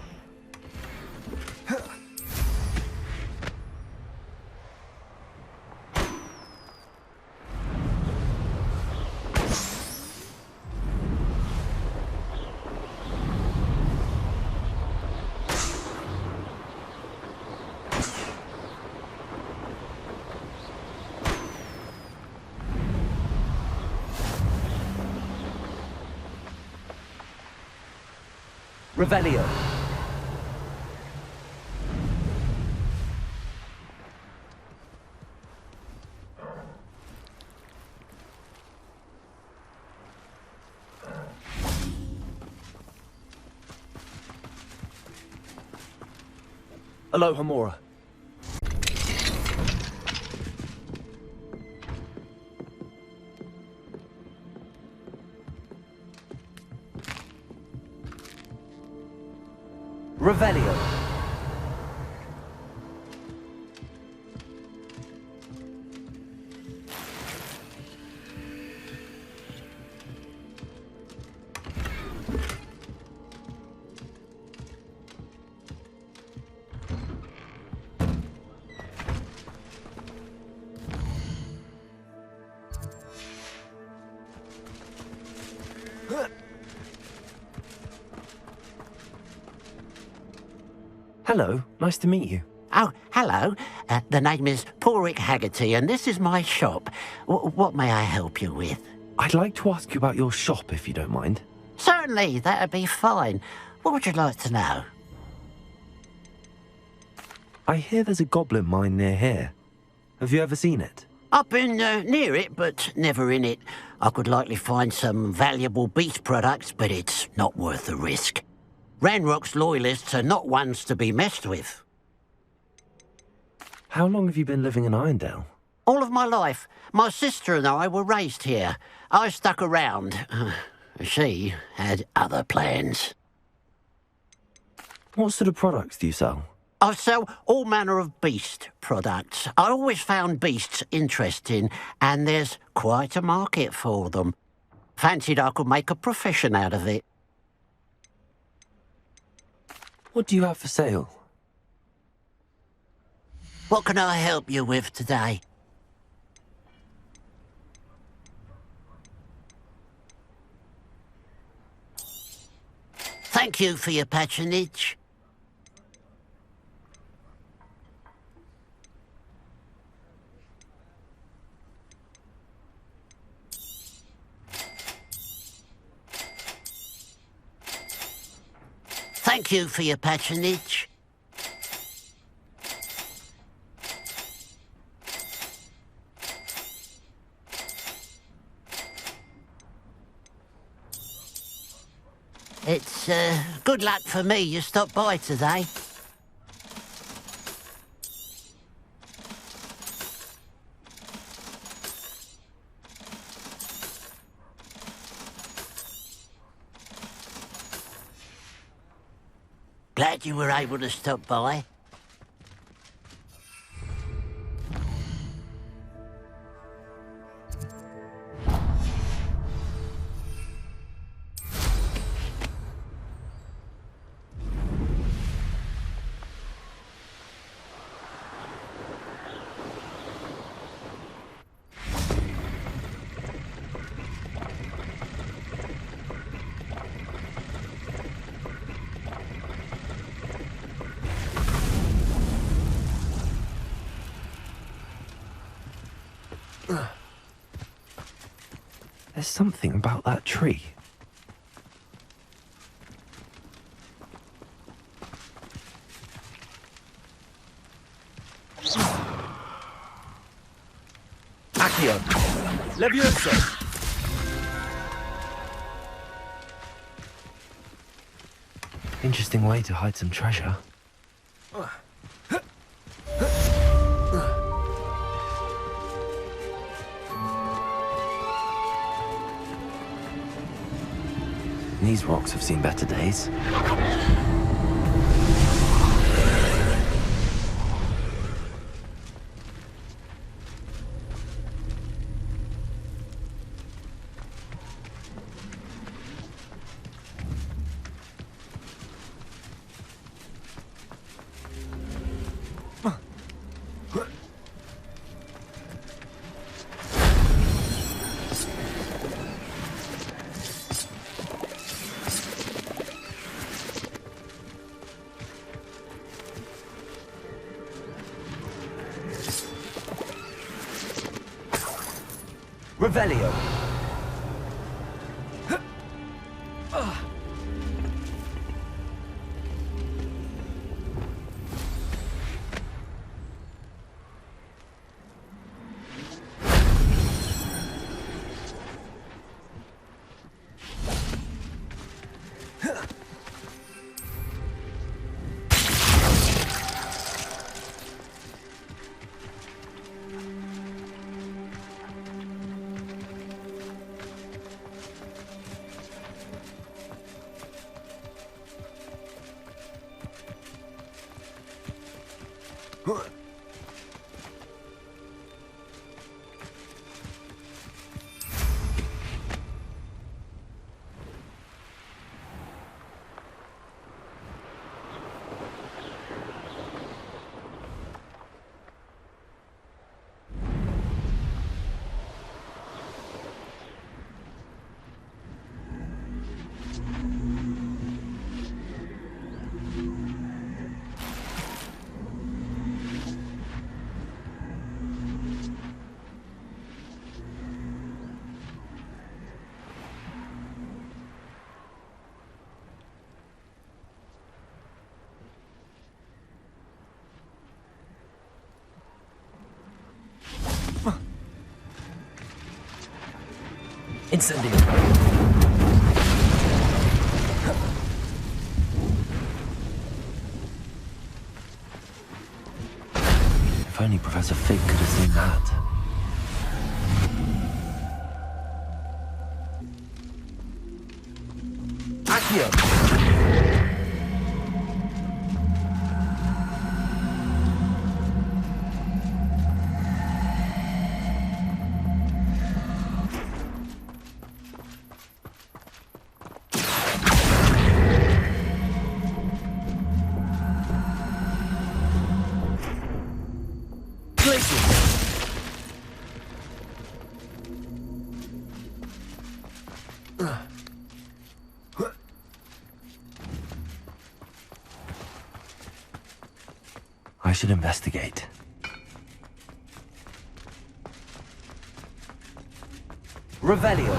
Revelio. Aloha Mora. Revelio. Hello, nice to meet you. Oh, hello. The name is Porrick Haggerty, and this is my shop. What may I help you with? I'd like to ask you about your shop, if you don't mind. Certainly, that'd be fine. What would you like to know? I hear there's a goblin mine near here. Have you ever seen it? I've been near it, but never in it. I could likely find some valuable beast products, but it's not worth the risk. Ranrock's loyalists are not ones to be messed with. How long have you been living in Irondale? All of my life. My sister and I were raised here. I stuck around. She had other plans. What sort of products do you sell? I sell all manner of beast products. I always found beasts interesting, and there's quite a market for them. Fancied I could make a profession out of it. What do you have for sale? What can I help you with today? Thank you for your patronage. Thank you for your patronage. It's good luck for me you stopped by today. Glad you were able to stop by. There's something about that tree. Accio! Levioso! Interesting way to hide some treasure. These rocks have seen better days. Revelio. Incendio. If only Professor Fig could have seen that. Accio. I should investigate. Revelio.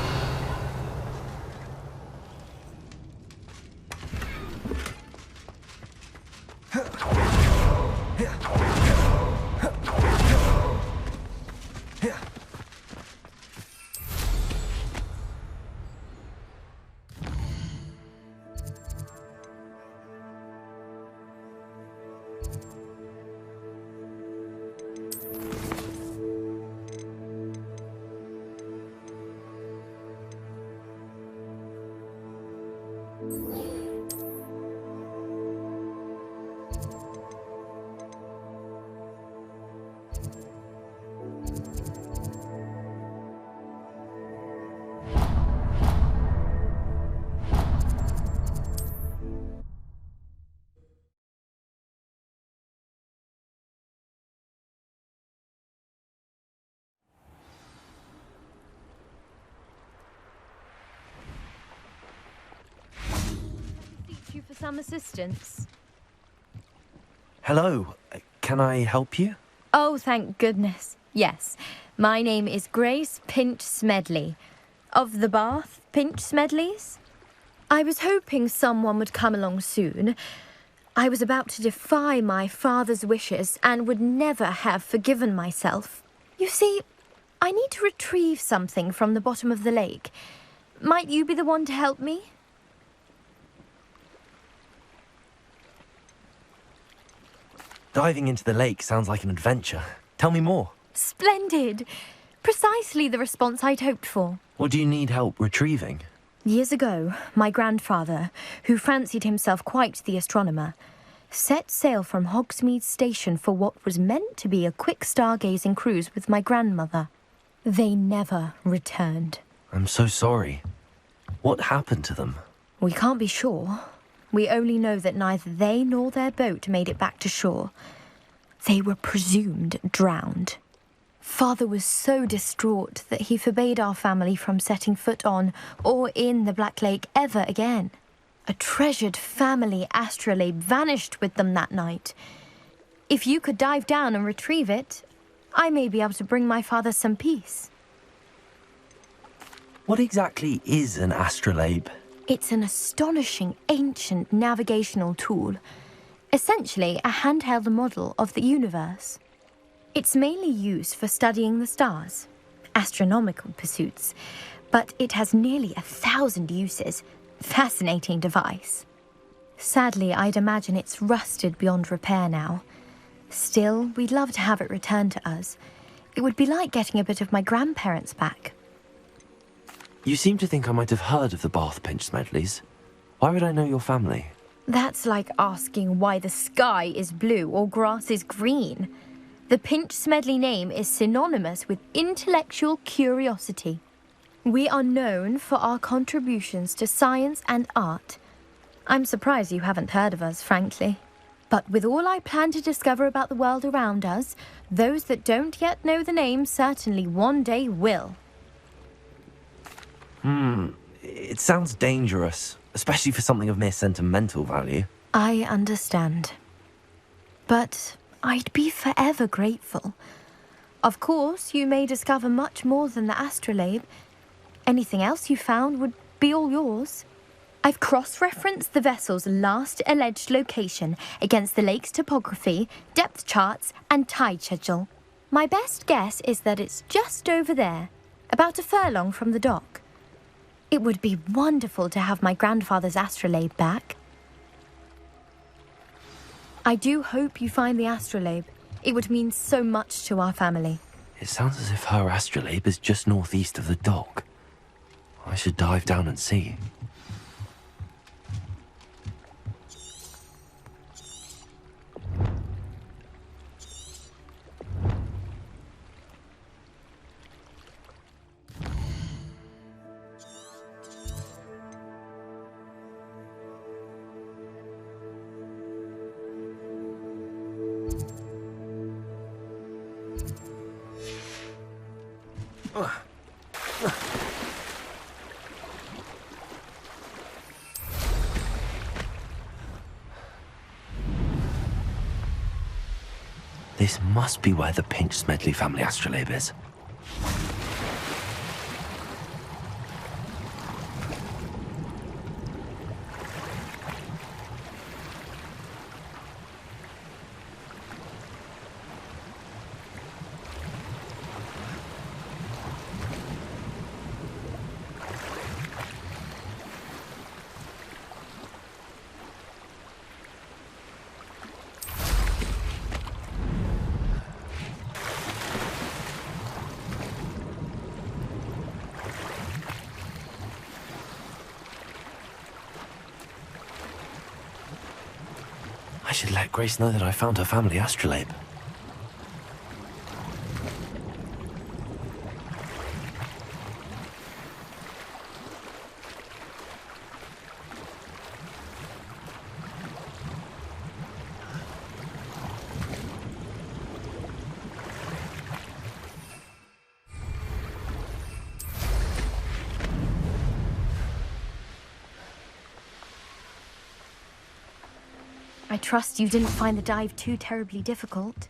You for some assistance? Hello, can I help you? Oh, thank goodness. Yes, my name is Grace Pint Smedley. Of the bath, Pinch Smedleys? I was hoping someone would come along soon. I was about to defy my father's wishes and would never have forgiven myself. You see, I need to retrieve something from the bottom of the lake. Might you be the one to help me? Diving into the lake sounds like an adventure. Tell me more. Splendid! Precisely the response I'd hoped for. What do you need help retrieving? Years ago, my grandfather, who fancied himself quite the astronomer, set sail from Hogsmeade Station for what was meant to be a quick stargazing cruise with my grandmother. They never returned. I'm so sorry. What happened to them? We can't be sure. We only know that neither they nor their boat made it back to shore. They were presumed drowned. Father was so distraught that he forbade our family from setting foot on or in the Black Lake ever again. A treasured family astrolabe vanished with them that night. If you could dive down and retrieve it, I may be able to bring my father some peace. What exactly is an astrolabe? It's an astonishing ancient navigational tool, essentially a handheld model of the universe. It's mainly used for studying the stars, astronomical pursuits, but it has nearly 1,000 uses. Fascinating device. Sadly, I'd imagine it's rusted beyond repair now. Still, we'd love to have it returned to us. It would be like getting a bit of my grandparents back. You seem to think I might have heard of the Bath Pinch Smedleys. Why would I know your family? That's like asking why the sky is blue or grass is green. The Pinch Smedley name is synonymous with intellectual curiosity. We are known for our contributions to science and art. I'm surprised you haven't heard of us, frankly. But with all I plan to discover about the world around us, those that don't yet know the name certainly one day will. It sounds dangerous, especially for something of mere sentimental value. I understand. But I'd be forever grateful. Of course, you may discover much more than the astrolabe. Anything else you found would be all yours. I've cross-referenced the vessel's last alleged location against the lake's topography, depth charts, and tide schedule. My best guess is that it's just over there, about a furlong from the dock. It would be wonderful to have my grandfather's astrolabe back. I do hope you find the astrolabe. It would mean so much to our family. It sounds as if her astrolabe is just northeast of the dock. I should dive down and see. This must be where the Pinch Smedley family astrolabe is. I should let Grace know that I found her family astrolabe. I trust you didn't find the dive too terribly difficult.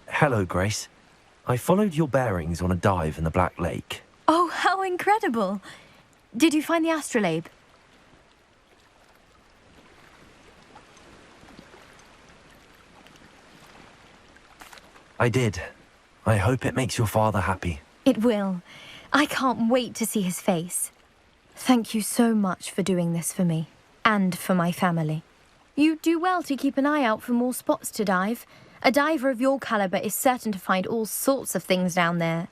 Hello, Grace. I followed your bearings on a dive in the Black Lake. Oh, how incredible! Did you find the astrolabe? I did. I hope it makes your father happy. It will. I can't wait to see his face. Thank you so much for doing this for me, and for my family. You do well to keep an eye out for more spots to dive. A diver of your caliber is certain to find all sorts of things down there.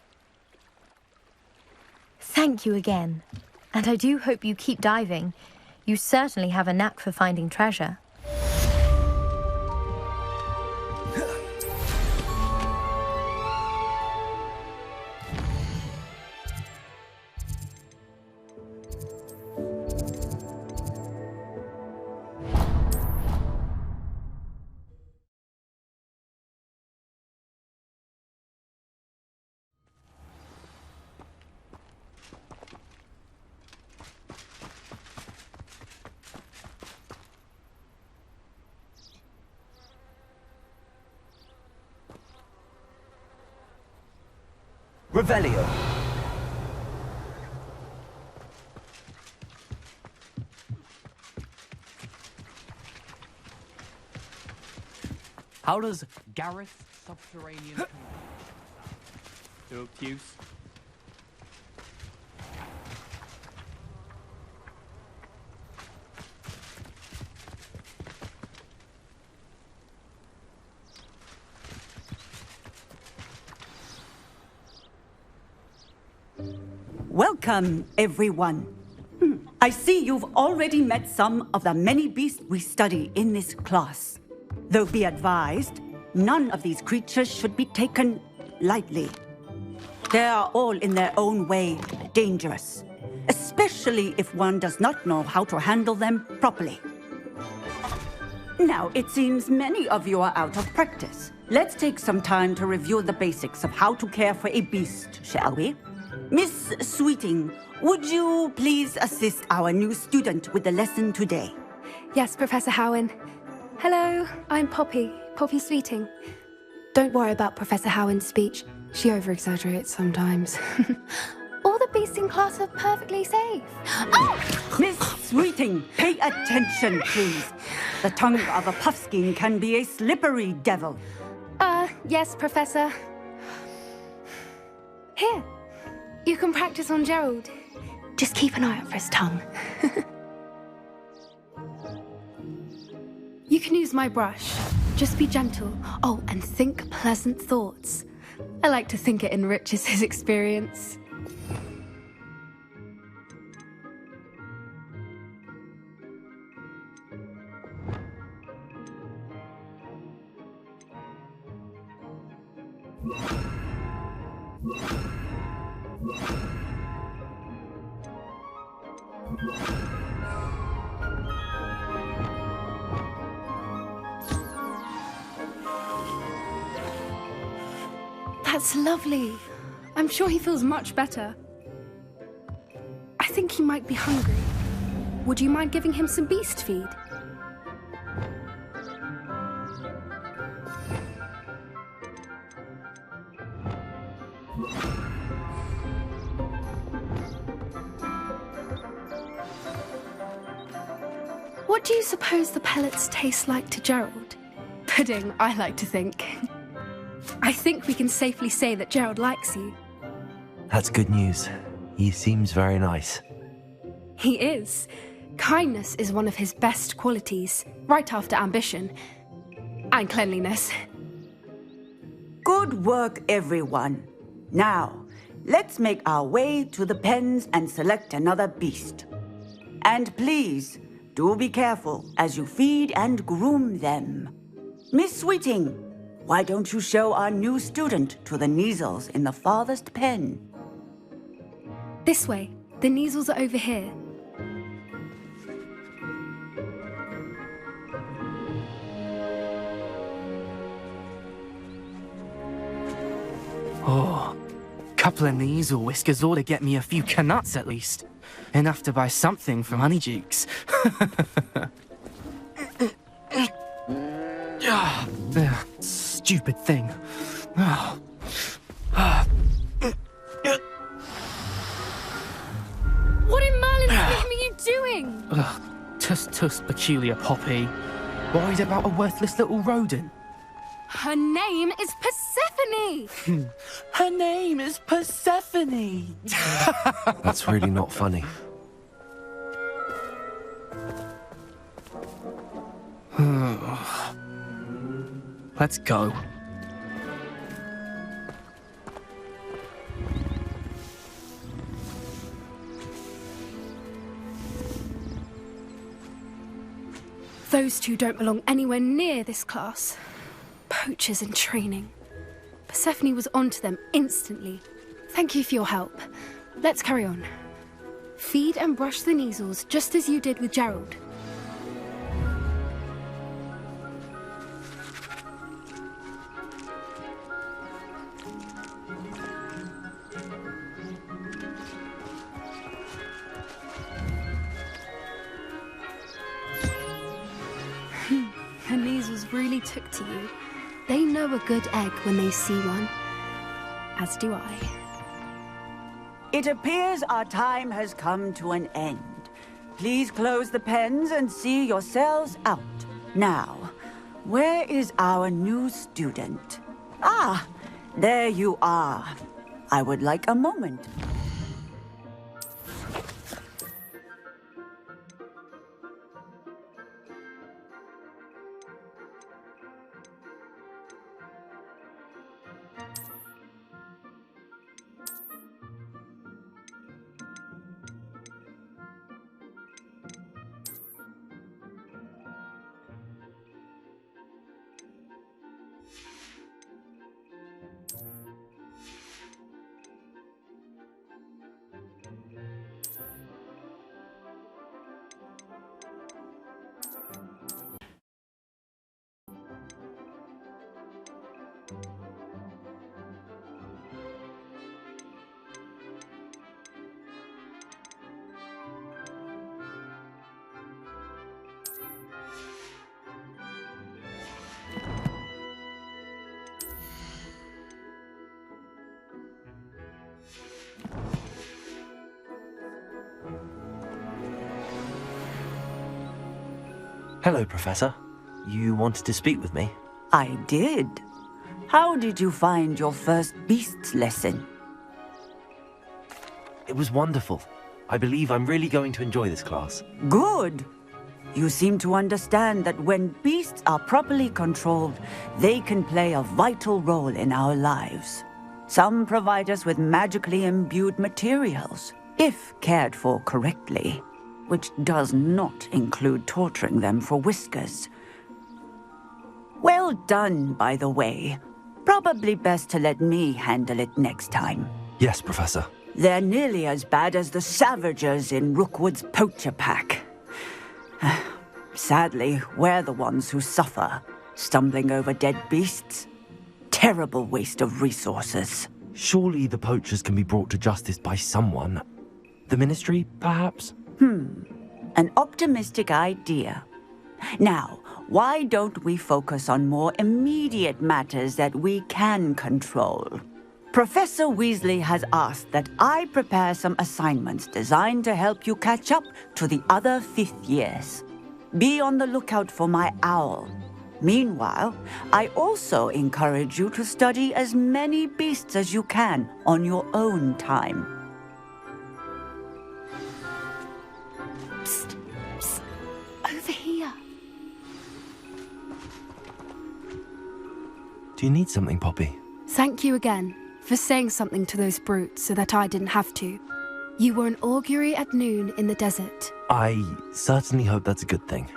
Thank you again. And I do hope you keep diving. You certainly have a knack for finding treasure. Revelio. How does Gareth's subterranean... No obtuse. Welcome, everyone. I see you've already met some of the many beasts we study in this class. Though be advised, none of these creatures should be taken lightly. They are all in their own way dangerous, especially if one does not know how to handle them properly. Now, it seems many of you are out of practice. Let's take some time to review the basics of how to care for a beast, shall we? Miss Sweeting, would you please assist our new student with the lesson today? Yes, Professor Howen. Hello, I'm Poppy Sweeting. Don't worry about Professor Howen's speech. She over-exaggerates sometimes. All the beasts in class are perfectly safe. Oh! Miss Sweeting, pay attention, please. The tongue of a puffskein can be a slippery devil. Yes, Professor. Here. You can practice on Gerald. Just keep an eye out for his tongue. You can use my brush. Just be gentle. Oh, and think pleasant thoughts. I like to think it enriches his experience. That's lovely. I'm sure he feels much better. I think he might be hungry. Would you mind giving him some beast feed? What do you suppose the pellets taste like to Gerald? Pudding, I like to think. I think we can safely say that Gerald likes you. That's good news. He seems very nice. He is. Kindness is one of his best qualities, right after ambition. And cleanliness. Good work, everyone. Now, let's make our way to the pens and select another beast. And please, do be careful as you feed and groom them. Miss Sweeting, why don't you show our new student to the Kneazles in the farthest pen? This way. The Kneazles are over here. Oh, couple of Kneazle whiskers ought to get me a few canuts at least. Enough to buy something from Honeydukes. Stupid thing. Cuss peculiar Poppy. Worried about a worthless little rodent? Her name is Persephone! Her name is Persephone! That's really not funny. Let's go. Those two don't belong anywhere near this class. Poachers in training. Persephone was onto them instantly. Thank you for your help. Let's carry on. Feed and brush the measles just as you did with Gerald. Her measles really took to you. They know a good egg when they see one. As do I. It appears our time has come to an end. Please close the pens and see yourselves out. Now, where is our new student? Ah, there you are. I would like a moment. Hello, Professor. You wanted to speak with me? I did. How did you find your first beasts lesson? It was wonderful. I believe I'm really going to enjoy this class. Good. You seem to understand that when beasts are properly controlled, they can play a vital role in our lives. Some provide us with magically imbued materials, if cared for correctly, which does not include torturing them for whiskers. Well done, by the way. Probably best to let me handle it next time. Yes, Professor. They're nearly as bad as the Savagers in Rookwood's poacher pack. Sadly, we're the ones who suffer, stumbling over dead beasts. Terrible waste of resources. Surely the poachers can be brought to justice by someone. The Ministry, perhaps? An optimistic idea. Now, why don't we focus on more immediate matters that we can control? Professor Weasley has asked that I prepare some assignments designed to help you catch up to the other 5th years. Be on the lookout for my owl. Meanwhile, I also encourage you to study as many beasts as you can on your own time. Psst, psst, over here. Do you need something, Poppy? Thank you again for saying something to those brutes so that I didn't have to. You were an augury at noon in the desert. I certainly hope that's a good thing.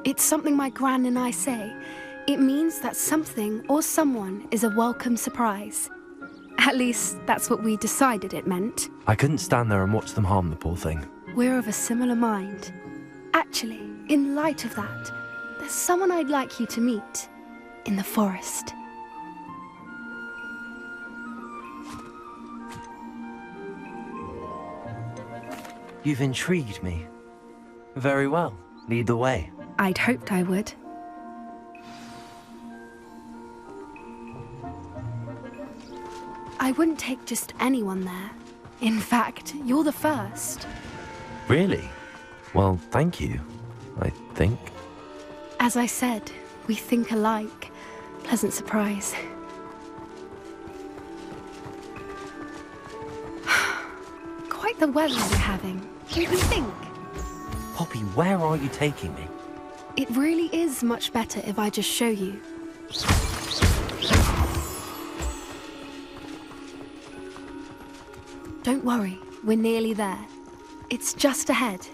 It's something my gran and I say. It means that something or someone is a welcome surprise. At least, that's what we decided it meant. I couldn't stand there and watch them harm the poor thing. We're of a similar mind. Actually, in light of that, there's someone I'd like you to meet. In the forest. You've intrigued me. Very well. Lead the way. I'd hoped I would. I wouldn't take just anyone there. In fact, you're the first. Really? Well, thank you. I think? As I said, we think alike. Pleasant surprise. Quite the weather we're having, don't you think? Poppy, where are you taking me? It really is much better if I just show you. Don't worry, we're nearly there. It's just ahead.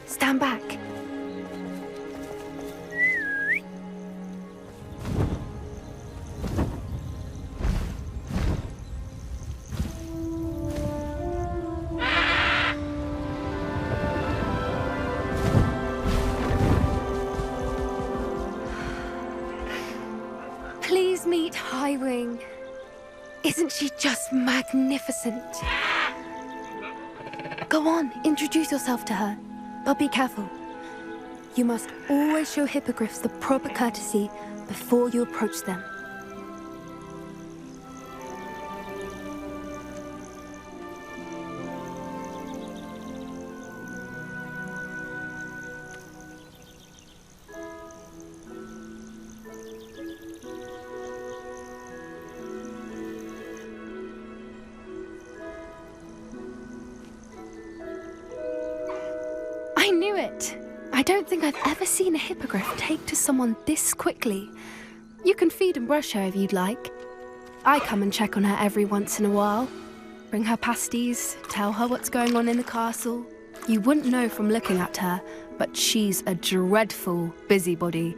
Stand back. Please meet Highwing. Isn't she just magnificent? Go on, introduce yourself to her. But be careful. You must always show hippogriffs the proper courtesy before you approach them. I knew it! I don't think I've ever seen a hippogriff take to someone this quickly. You can feed and brush her if you'd like. I come and check on her every once in a while. Bring her pasties, tell her what's going on in the castle. You wouldn't know from looking at her, but she's a dreadful busybody.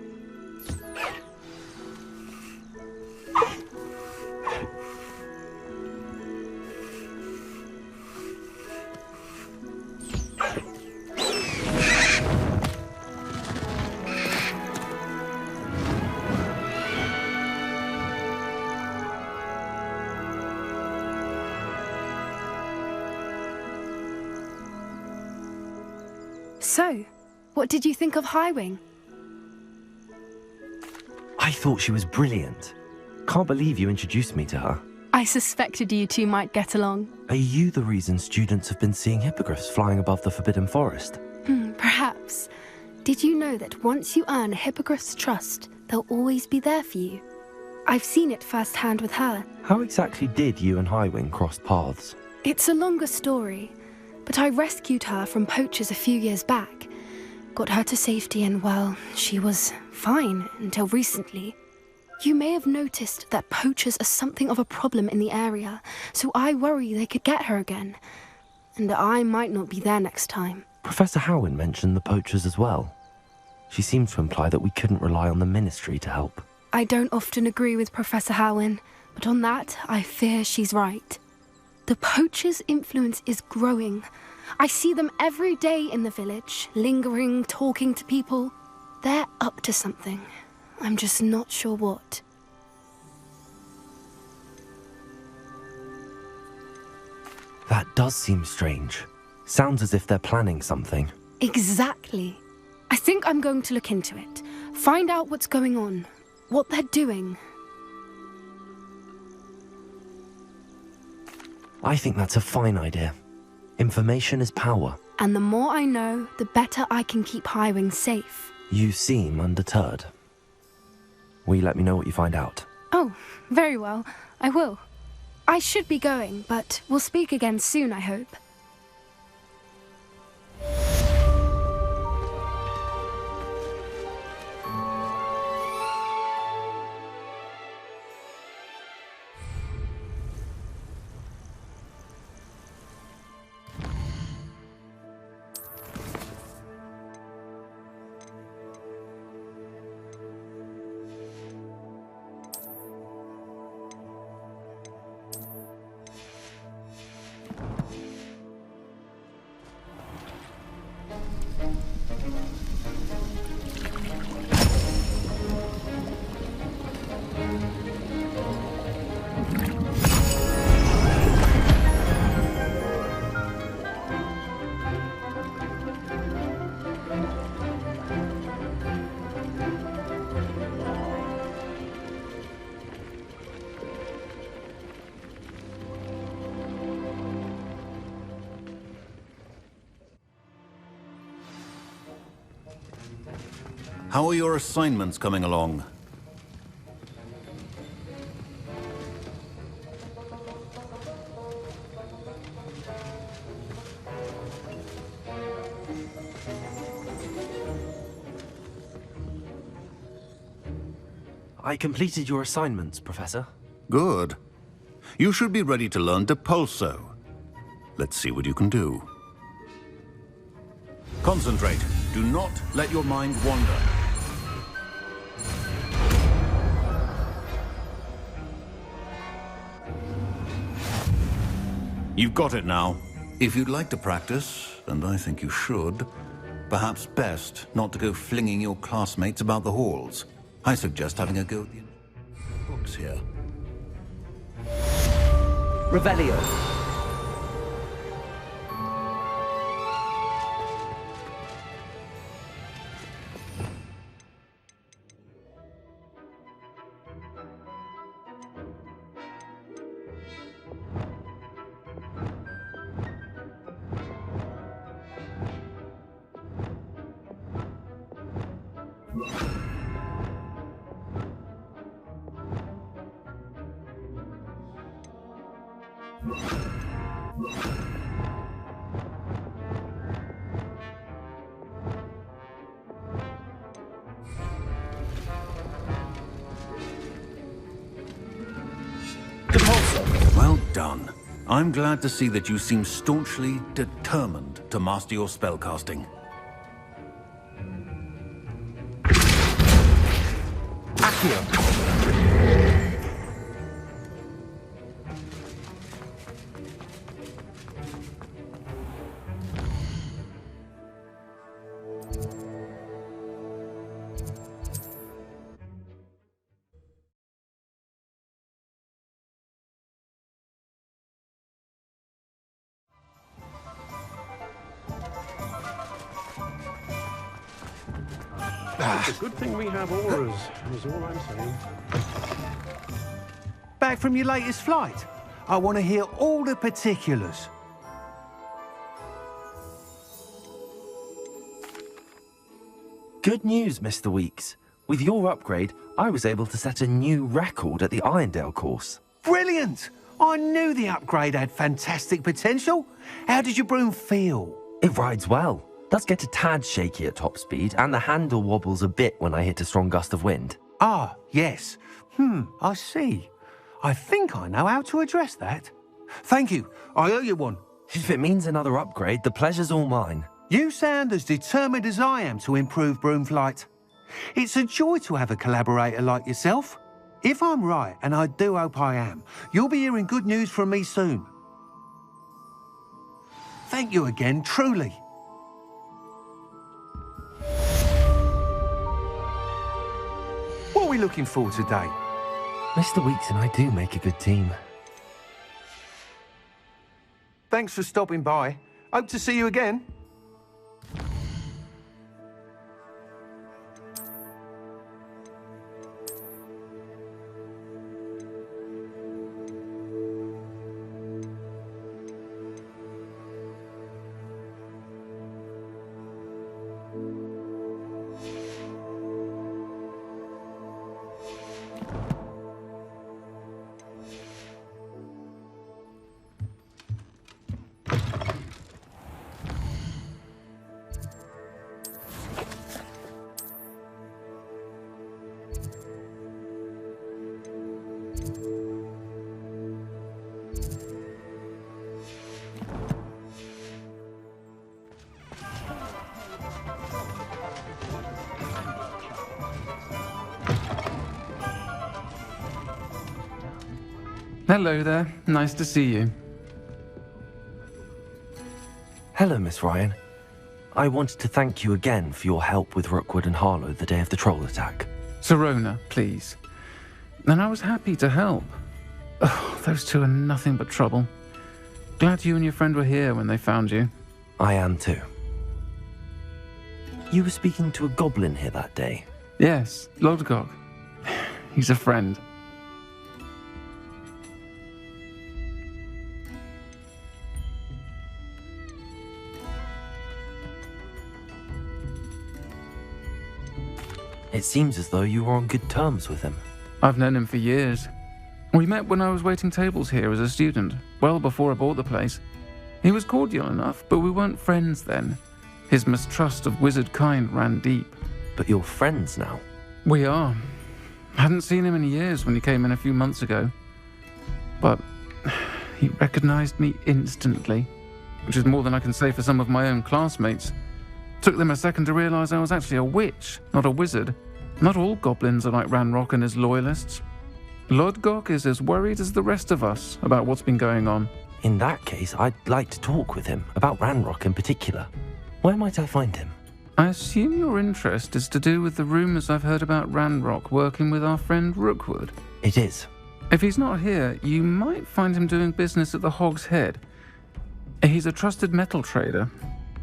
So, what did you think of Highwing? I thought she was brilliant. Can't believe you introduced me to her. I suspected you two might get along. Are you the reason students have been seeing hippogriffs flying above the Forbidden Forest? Perhaps. Did you know that once you earn a hippogriff's trust, they'll always be there for you? I've seen it firsthand with her. How exactly did you and Highwing cross paths? It's a longer story, but I rescued her from poachers a few years back. Got her to safety and, well, she was fine until recently. You may have noticed that poachers are something of a problem in the area, so I worry they could get her again. And I might not be there next time. Professor Howin mentioned the poachers as well. She seemed to imply that we couldn't rely on the Ministry to help. I don't often agree with Professor Howin, but on that, I fear she's right. The poachers' influence is growing. I see them every day in the village, lingering, talking to people. They're up to something. I'm just not sure what. That does seem strange. Sounds as if they're planning something. Exactly. I think I'm going to look into it. Find out what's going on, what they're doing. I think that's a fine idea. Information is power. And the more I know, the better I can keep Highwing safe. You seem undeterred. Will you let me know what you find out? Oh, very well. I will. I should be going, but we'll speak again soon, I hope. How are your assignments coming along? I completed your assignments, Professor. Good. You should be ready to learn Depulso. Let's see what you can do. Concentrate. Do not let your mind wander. You've got it now. If you'd like to practice, and I think you should, perhaps best not to go flinging your classmates about the halls. I suggest having a go at the books here. Revelio. Well done. I'm glad to see that you seem staunchly determined to master your spellcasting. Accio. It's a good thing we have auras, is all I'm saying. Back from your latest flight? I want to hear all the particulars. Good news, Mr. Weeks. With your upgrade, I was able to set a new record at the Irondale course. Brilliant! I knew the upgrade had fantastic potential. How did your broom feel? It rides well. Does get a tad shaky at top speed, and the handle wobbles a bit when I hit a strong gust of wind. Ah, yes. I see. I think I know how to address that. Thank you. I owe you one. If it means another upgrade, the pleasure's all mine. You sound as determined as I am to improve broom flight. It's a joy to have a collaborator like yourself. If I'm right, and I do hope I am, you'll be hearing good news from me soon. Thank you again, truly. What are we looking for today? Mr. Weeks and I do make a good team. Thanks for stopping by. Hope to see you again. Hello there. Nice to see you. Hello, Miss Ryan. I wanted to thank you again for your help with Rookwood and Harlow the day of the troll attack. Serona, please. And I was happy to help. Oh, those two are nothing but trouble. Glad you and your friend were here when they found you. I am too. You were speaking to a goblin here that day? Yes, Lodgok. He's a friend. It seems as though you were on good terms with him. I've known him for years. We met when I was waiting tables here as a student, well before I bought the place. He was cordial enough, but we weren't friends then. His mistrust of wizard kind ran deep. But you're friends now? We are. Hadn't seen him in years when he came in a few months ago. But he recognized me instantly, which is more than I can say for some of my own classmates. Took them a second to realize I was actually a witch, not a wizard. Not all goblins are like Ranrock and his loyalists. Lodgok is as worried as the rest of us about what's been going on. In that case, I'd like to talk with him, about Ranrock in particular. Where might I find him? I assume your interest is to do with the rumours I've heard about Ranrock working with our friend Rookwood. It is. If he's not here, you might find him doing business at the Hog's Head. He's a trusted metal trader.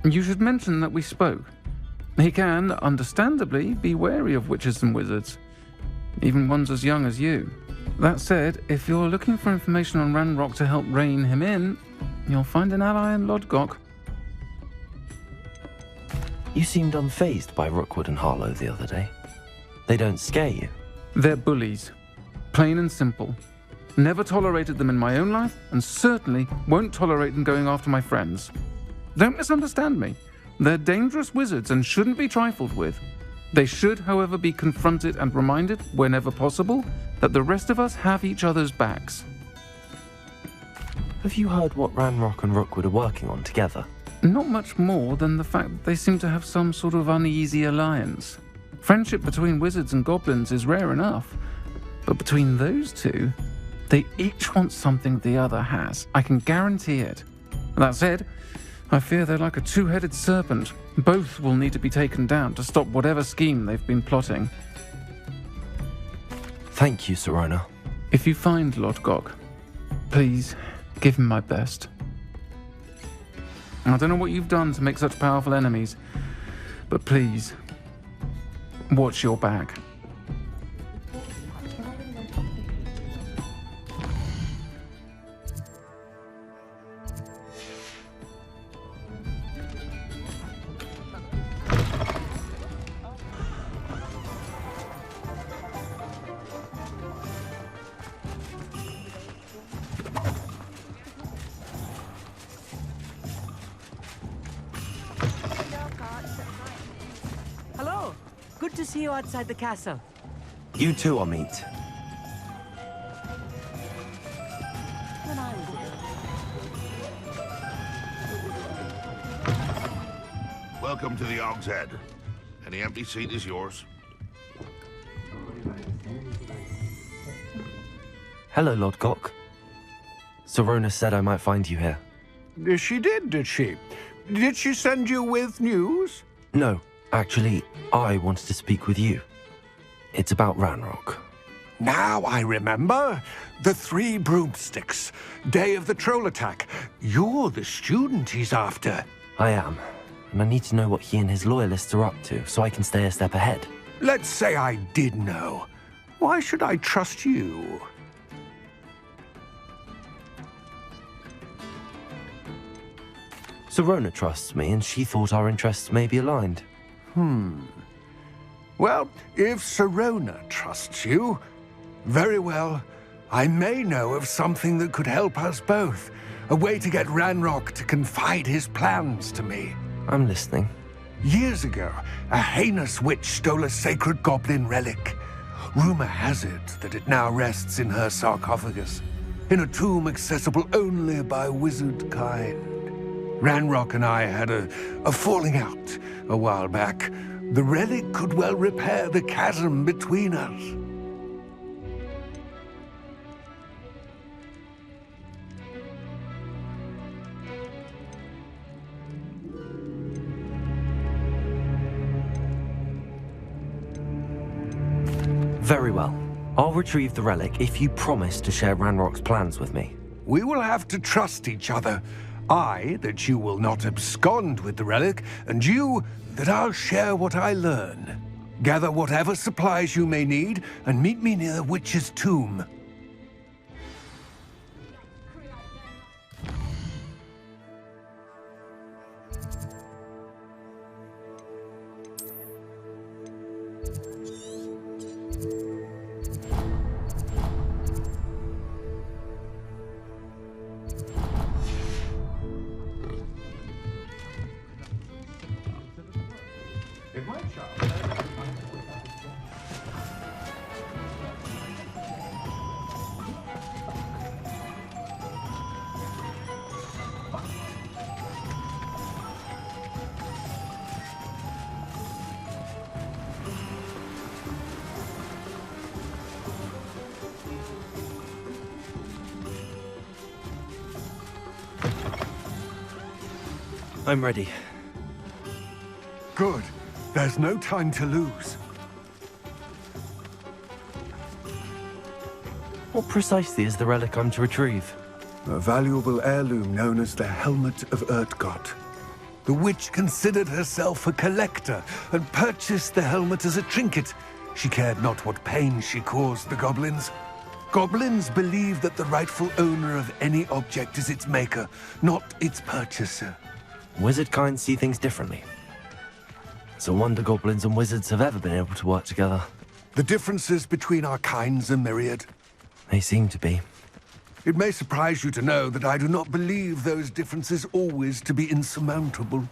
You should mention that we spoke. He can, understandably, be wary of witches and wizards, even ones as young as you. That said, if you're looking for information on Ranrock to help rein him in, you'll find an ally in Lodgok. You seemed unfazed by Rookwood and Harlow the other day. They don't scare you? They're bullies. Plain and simple. Never tolerated them in my own life, and certainly won't tolerate them going after my friends. Don't misunderstand me. They're dangerous wizards and shouldn't be trifled with. They should, however, be confronted and reminded, whenever possible, that the rest of us have each other's backs. Have you heard what Ranrock and Rookwood are working on together? Not much more than the fact that they seem to have some sort of uneasy alliance. Friendship between wizards and goblins is rare enough, but between those two, they each want something the other has. I can guarantee it. That said, I fear they're like a two-headed serpent. Both will need to be taken down to stop whatever scheme they've been plotting. Thank you, Sirona. If you find Lodgok, please give him my best. I don't know what you've done to make such powerful enemies, but please, watch your back. Hello. Good to see you outside the castle. You too, Amit. Welcome to the Hog's Head. Any empty seat is yours. Hello, Lodgok. Sirona said I might find you here. She did she? Did she send you with news? No, actually, I wanted to speak with you. It's about Ranrock. Now I remember. The 3 broomsticks. Day of the troll attack. You're the student he's after. I am, and I need to know what he and his loyalists are up to so I can stay a step ahead. Let's say I did know. Why should I trust you? Sirona trusts me, and she thought our interests may be aligned. Well, if Sirona trusts you, very well. I may know of something that could help us both. A way to get Ranrock to confide his plans to me. I'm listening. Years ago, a heinous witch stole a sacred goblin relic. Rumor has it that it now rests in her sarcophagus, in a tomb accessible only by wizard kind. Ranrock and I had a falling out a while back. The relic could well repair the chasm between us. Very well. I'll retrieve the relic if you promise to share Ranrock's plans with me. We will have to trust each other. I, that you will not abscond with the relic, and you, that I'll share what I learn. Gather whatever supplies you may need, and meet me near the witch's tomb. I'm ready. Good. There's no time to lose. What precisely is the relic I'm to retrieve? A valuable heirloom known as the Helmet of Urtkot. The witch considered herself a collector and purchased the helmet as a trinket. She cared not what pain she caused the goblins. Goblins believe that the rightful owner of any object is its maker, not its purchaser. Wizard kind see things differently. It's a wonder goblins and wizards have ever been able to work together. The differences between our kinds are myriad. They seem to be. It may surprise you to know that I do not believe those differences always to be insurmountable.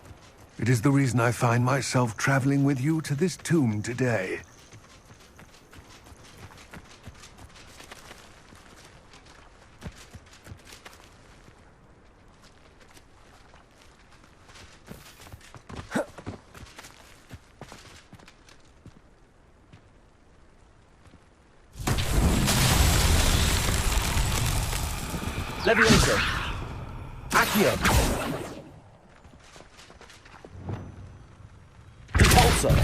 It is the reason I find myself traveling with you to this tomb today. Levioso. Accio. Repulsor.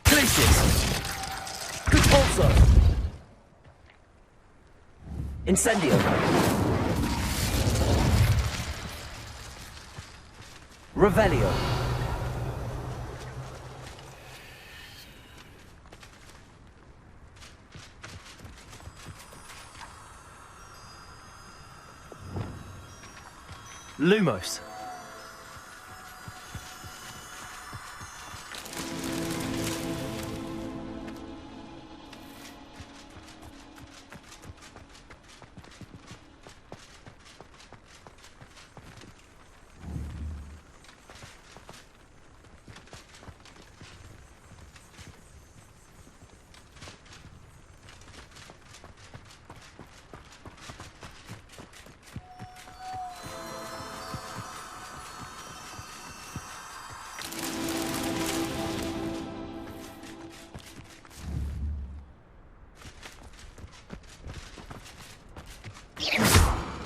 Glacius. Repulsor. Incendio. Revelio. Lumos.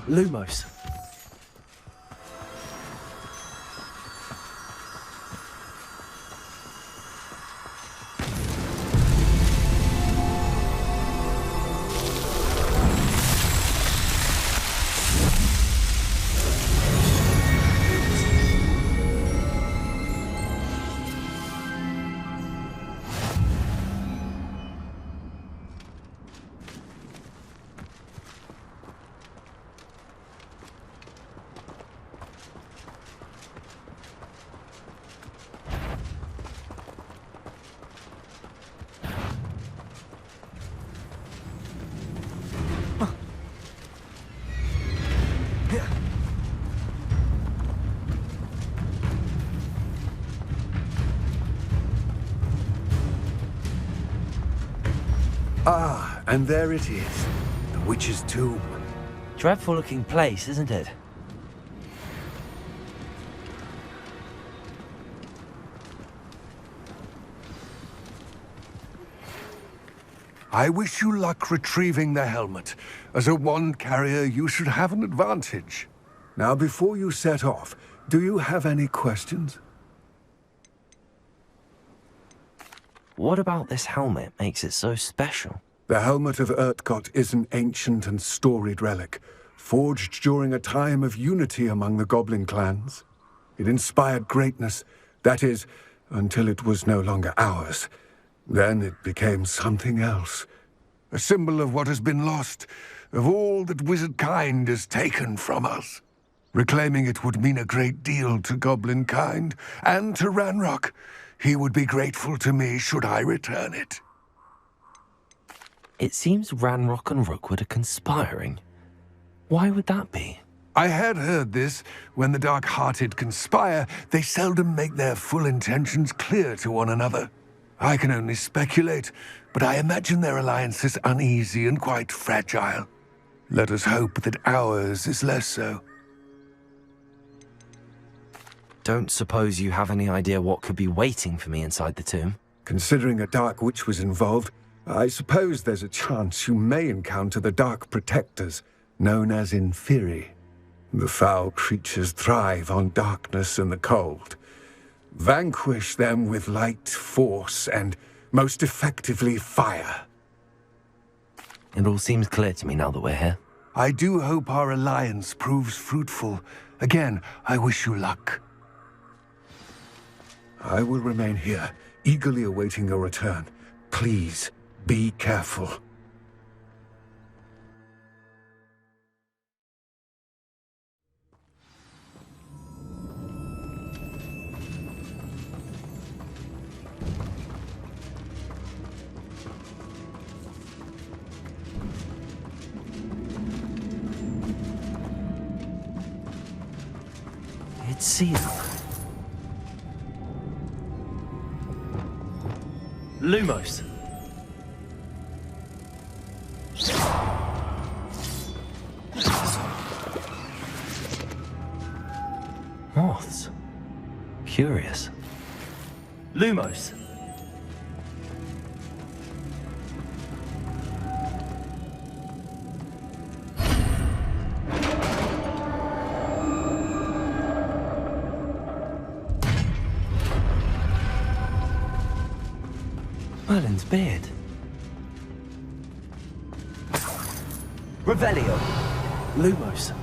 Lumos. Ah, and there it is. The witch's tomb. Dreadful looking place, isn't it? I wish you luck retrieving the helmet. As a wand carrier, you should have an advantage. Now, before you set off, do you have any questions? What about this helmet makes it so special? The Helmet of Urtkot is an ancient and storied relic, forged during a time of unity among the goblin clans. It inspired greatness, that is, until it was no longer ours. Then it became something else. A symbol of what has been lost, of all that wizard kind has taken from us. Reclaiming it would mean a great deal to goblin kind, and to Ranrock. He would be grateful to me should I return it. It seems Ranrock and Rookwood are conspiring. Why would that be? I had heard this. When the dark-hearted conspire, they seldom make their full intentions clear to one another. I can only speculate, but I imagine their alliance is uneasy and quite fragile. Let us hope that ours is less so. Don't suppose you have any idea what could be waiting for me inside the tomb? Considering a dark witch was involved, I suppose there's a chance you may encounter the Dark Protectors, known as Inferi. The foul creatures thrive on darkness and the cold. Vanquish them with light, force, and most effectively fire. It all seems clear to me now that we're here. I do hope our alliance proves fruitful. Again, I wish you luck. I will remain here, eagerly awaiting your return. Please, be careful. It's sealed. Lumos. Moths. Curious. Lumos. Merlin's beard. Revelio. Lumos.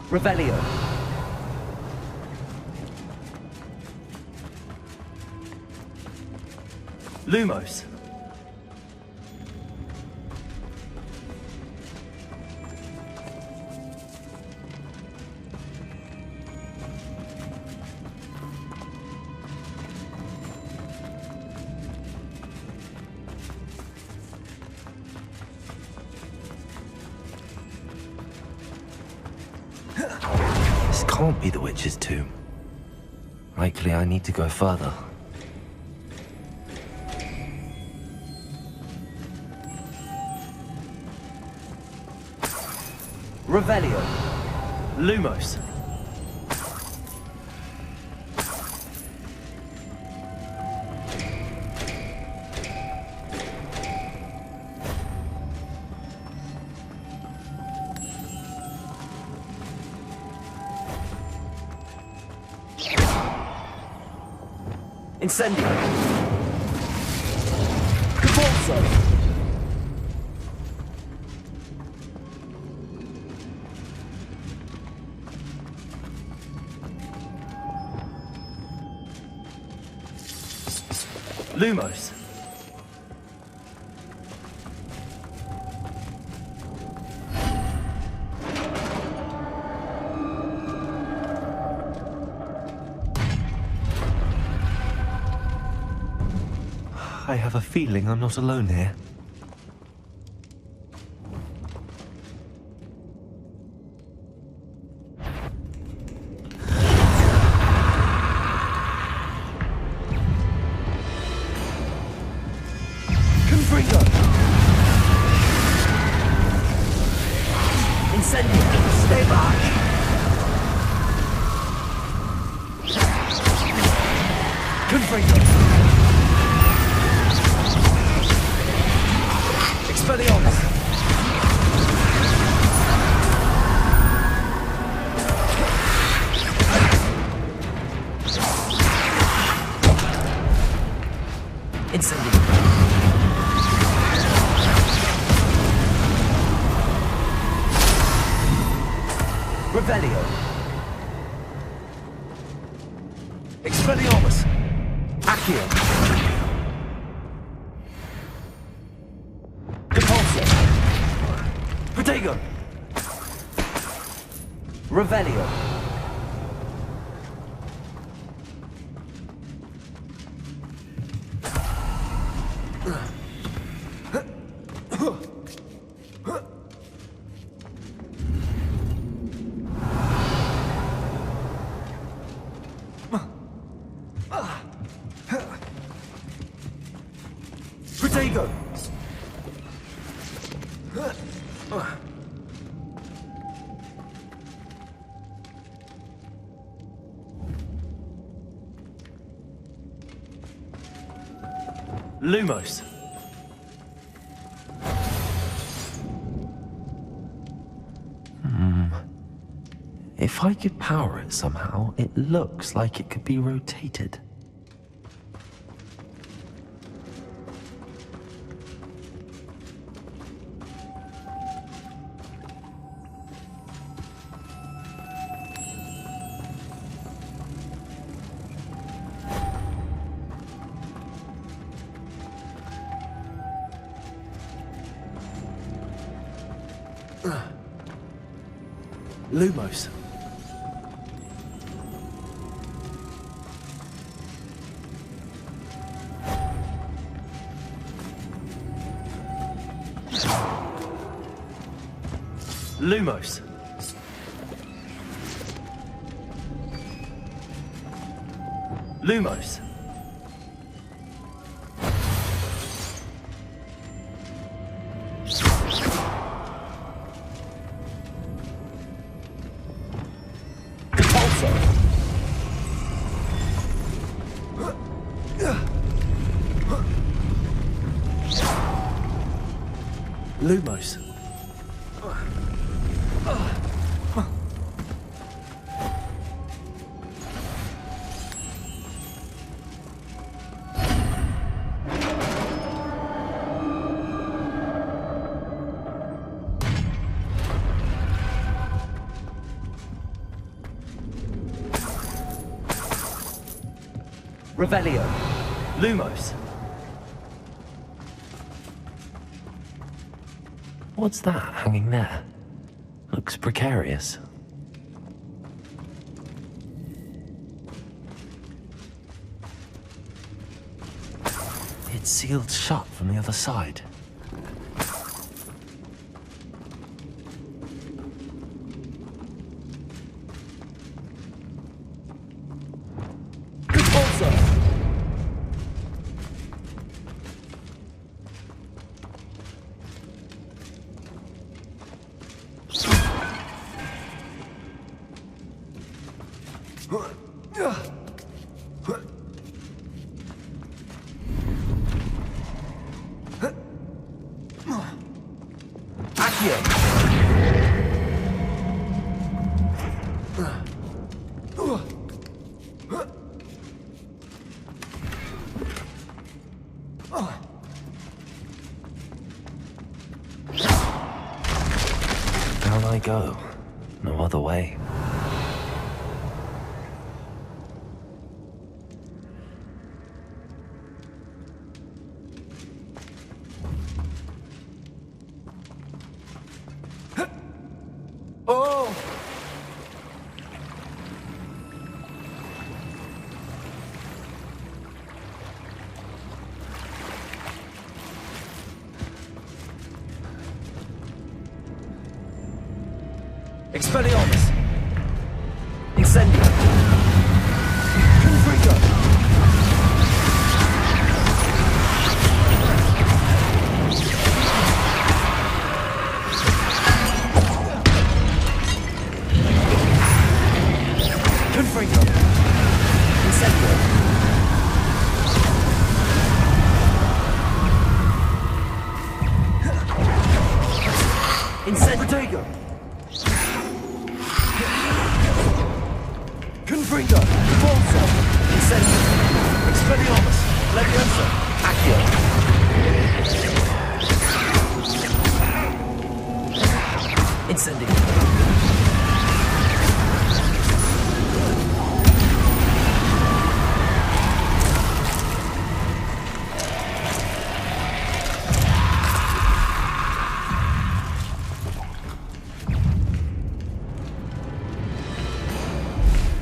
Revelio. Lumos. This can't be the witch's tomb. Likely I need to go further. Revelio. Lumos. Incendio. Capolso. Lumos. I have a feeling I'm not alone here. Revelio. Expelliarmus. Accio. Depulso. Protego. Revelio. Protego! Lumos. If I could power it somehow, it looks like it could be rotated. Lumos. Lumos. Lumos. Lumos. Revelio. Lumos. What's that hanging there? Looks precarious. It's sealed shut from the other side. Down I go. No other way. Oh! Expelliarmus! Incendio! Confringo! Confringo! Incendio! Incendio! Confringo! Bolsa! Incendio! Expelliarmus! Leviosa! Accio! Incendio!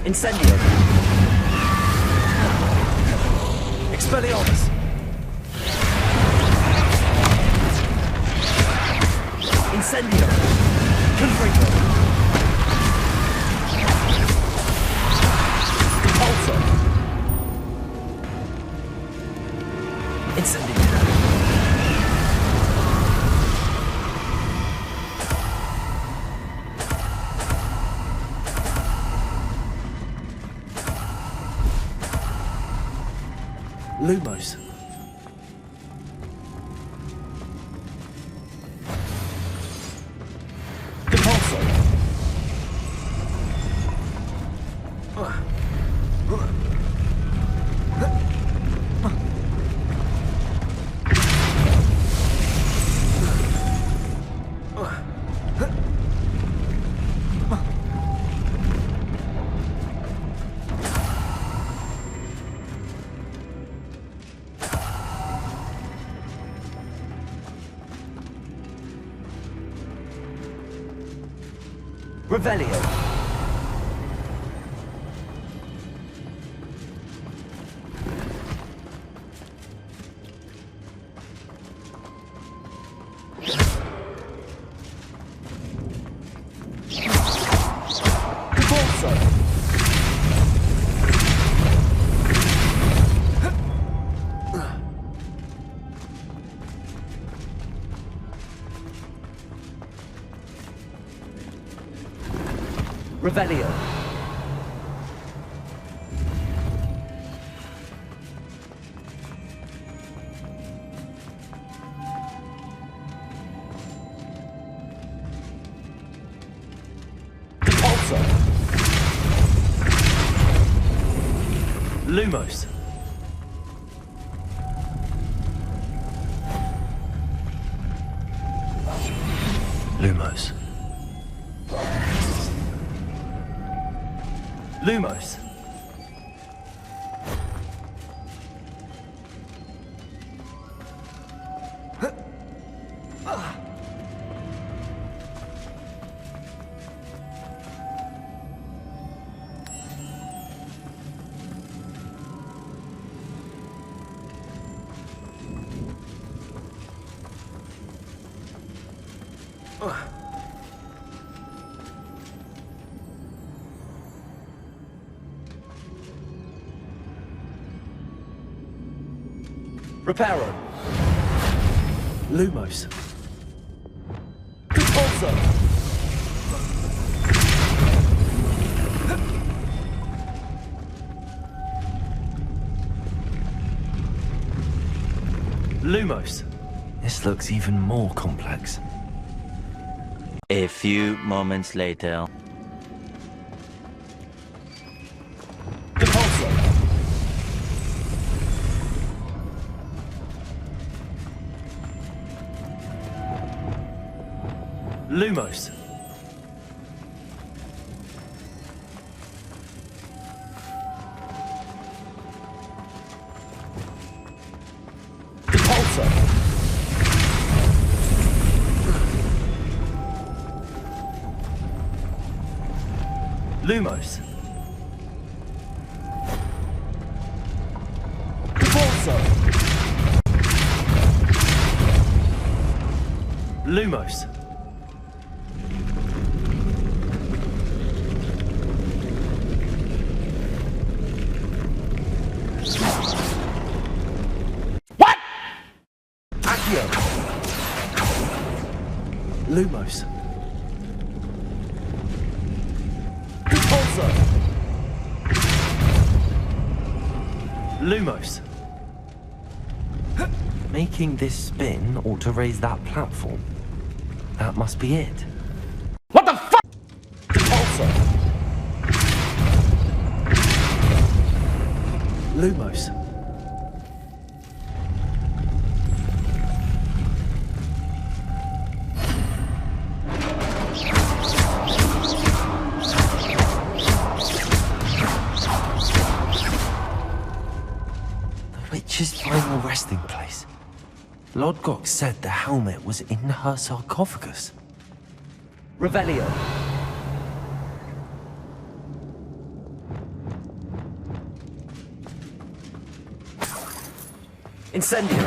Incendio! Expelliarmus! Incendio! Confringo! Compulso! Incendio! Lumos. Revelio. Revelio. Lumos. Lumos. Lumos. Reparo. Lumos. Repulsor. Lumos. This looks even more complex. A few moments later. Lumos. Repulsor. Lumos. Repulsor. Lumos. Lumos. Repulsor. Lumos. Making this spin ought to raise that platform. That must be it. What the fuck? Repulsor. Lumos. Witch's final resting place. Lodgok said the helmet was in her sarcophagus. Revelio. Incendio.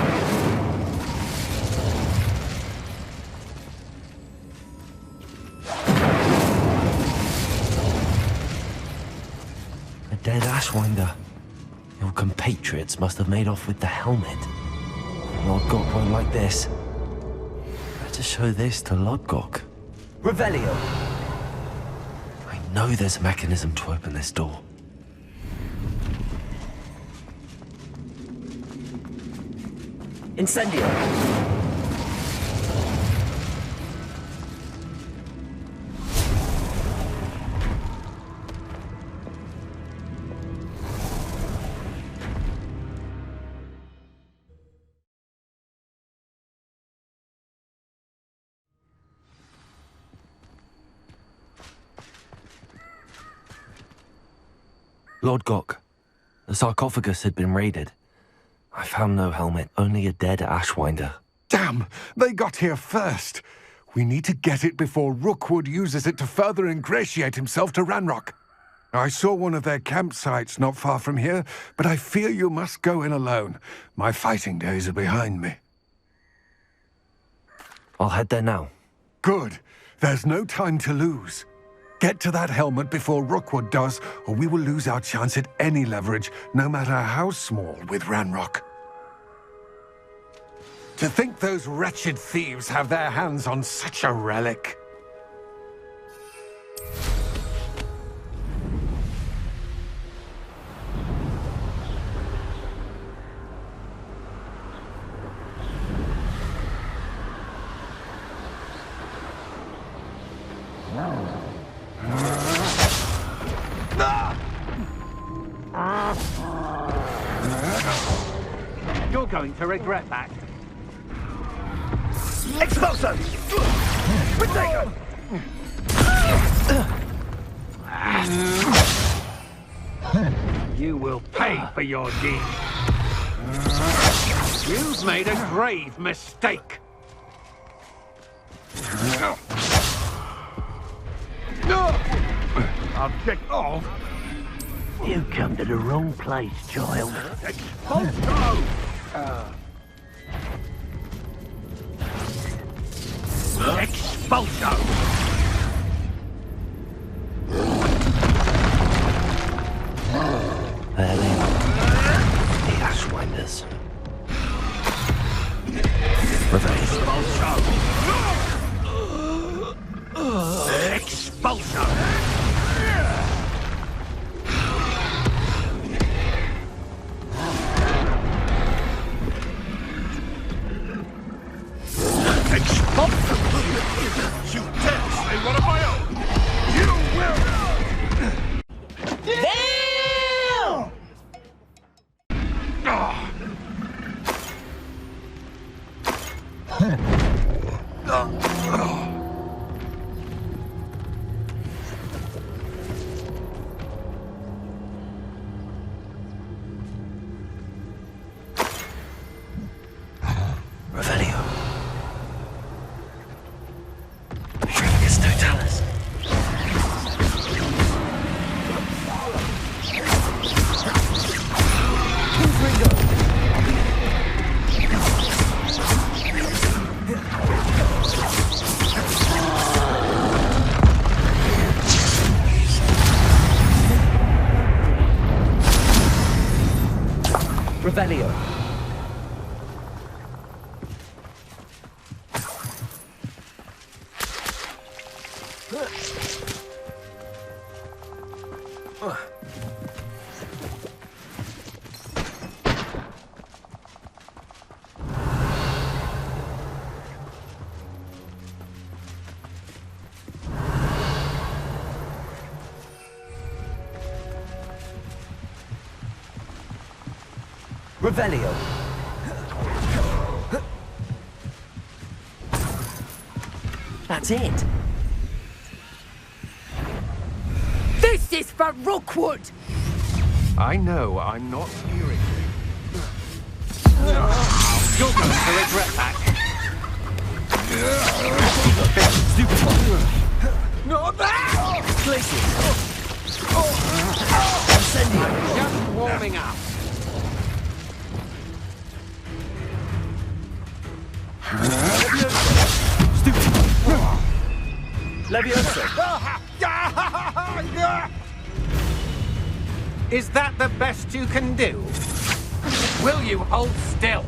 A dead Ashwinder. Your compatriots must have made off with the helmet. Lodgok won't like this. Better show this to Lodgok. Revelio. I know there's a mechanism to open this door. Incendio. Lord Gok, the sarcophagus had been raided. I found no helmet, only a dead Ashwinder. Damn! They got here first. We need to get it before Rookwood uses it to further ingratiate himself to Ranrock. I saw one of their campsites not far from here, but I fear you must go in alone. My fighting days are behind me. I'll head there now. Good. There's no time to lose. Get to that helmet before Rookwood does, or we will lose our chance at any leverage, no matter how small, with Ranrock. To think those wretched thieves have their hands on such a relic. You're going to regret that. Expulso! Retake You will pay for your deed. You've made a grave mistake. Object off. You come to the wrong place, child. Expulso! Expulso! There they are. The Ashwinders. Expulso! Expulso! You dare say one of my own! You will! Damn! Revelio. Tragus Totalis. Revelio. Revelio. That's it. This is for Rookwood! I know I'm not hearing you. You're going to regret that. Not that! Places. I'm just warming up. Levioso. Is that the best you can do? Will you hold still?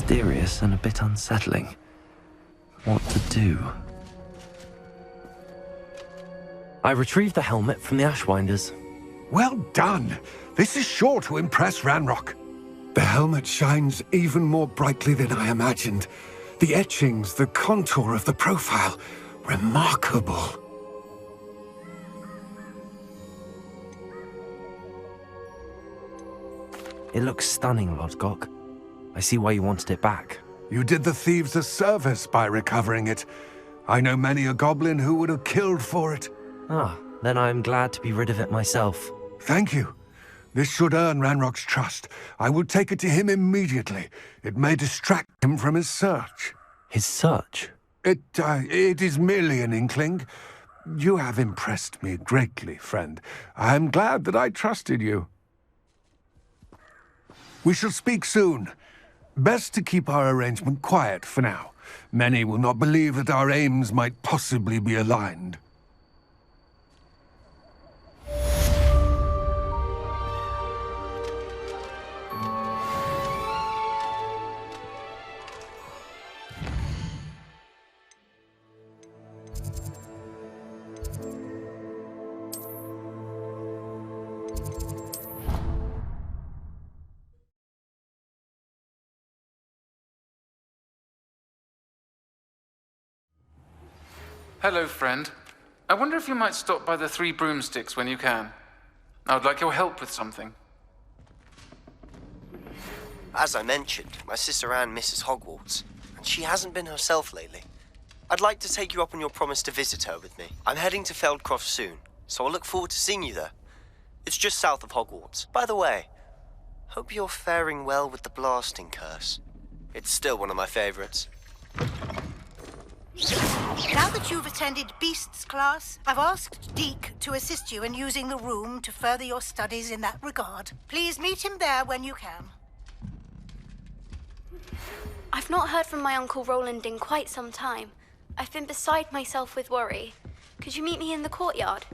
Mysterious and a bit unsettling. What to do? I retrieved the helmet from the Ashwinders. Well done! This is sure to impress Ranrock. The helmet shines even more brightly than I imagined. The etchings, the contour of the profile, remarkable. It looks stunning, Lodgok. I see why you wanted it back. You did the thieves a service by recovering it. I know many a goblin who would have killed for it. Ah, then I'm glad to be rid of it myself. Thank you. This should earn Ranrock's trust. I will take it to him immediately. It may distract him from his search. His search? It is merely an inkling. You have impressed me greatly, friend. I am glad that I trusted you. We shall speak soon. Best to keep our arrangement quiet for now. Many will not believe that our aims might possibly be aligned. Hello, friend. I wonder if you might stop by the Three Broomsticks when you can. I would like your help with something. As I mentioned, my sister Anne misses Hogwarts, and she hasn't been herself lately. I'd like to take you up on your promise to visit her with me. I'm heading to Feldcroft soon, so I'll look forward to seeing you there. It's just south of Hogwarts. By the way, hope you're faring well with the blasting curse. It's still one of my favorites. Now that you've attended Beasts class, I've asked Deke to assist you in using the room to further your studies in that regard. Please meet him there when you can. I've not heard from my Uncle Roland in quite some time. I've been beside myself with worry. Could you meet me in the courtyard?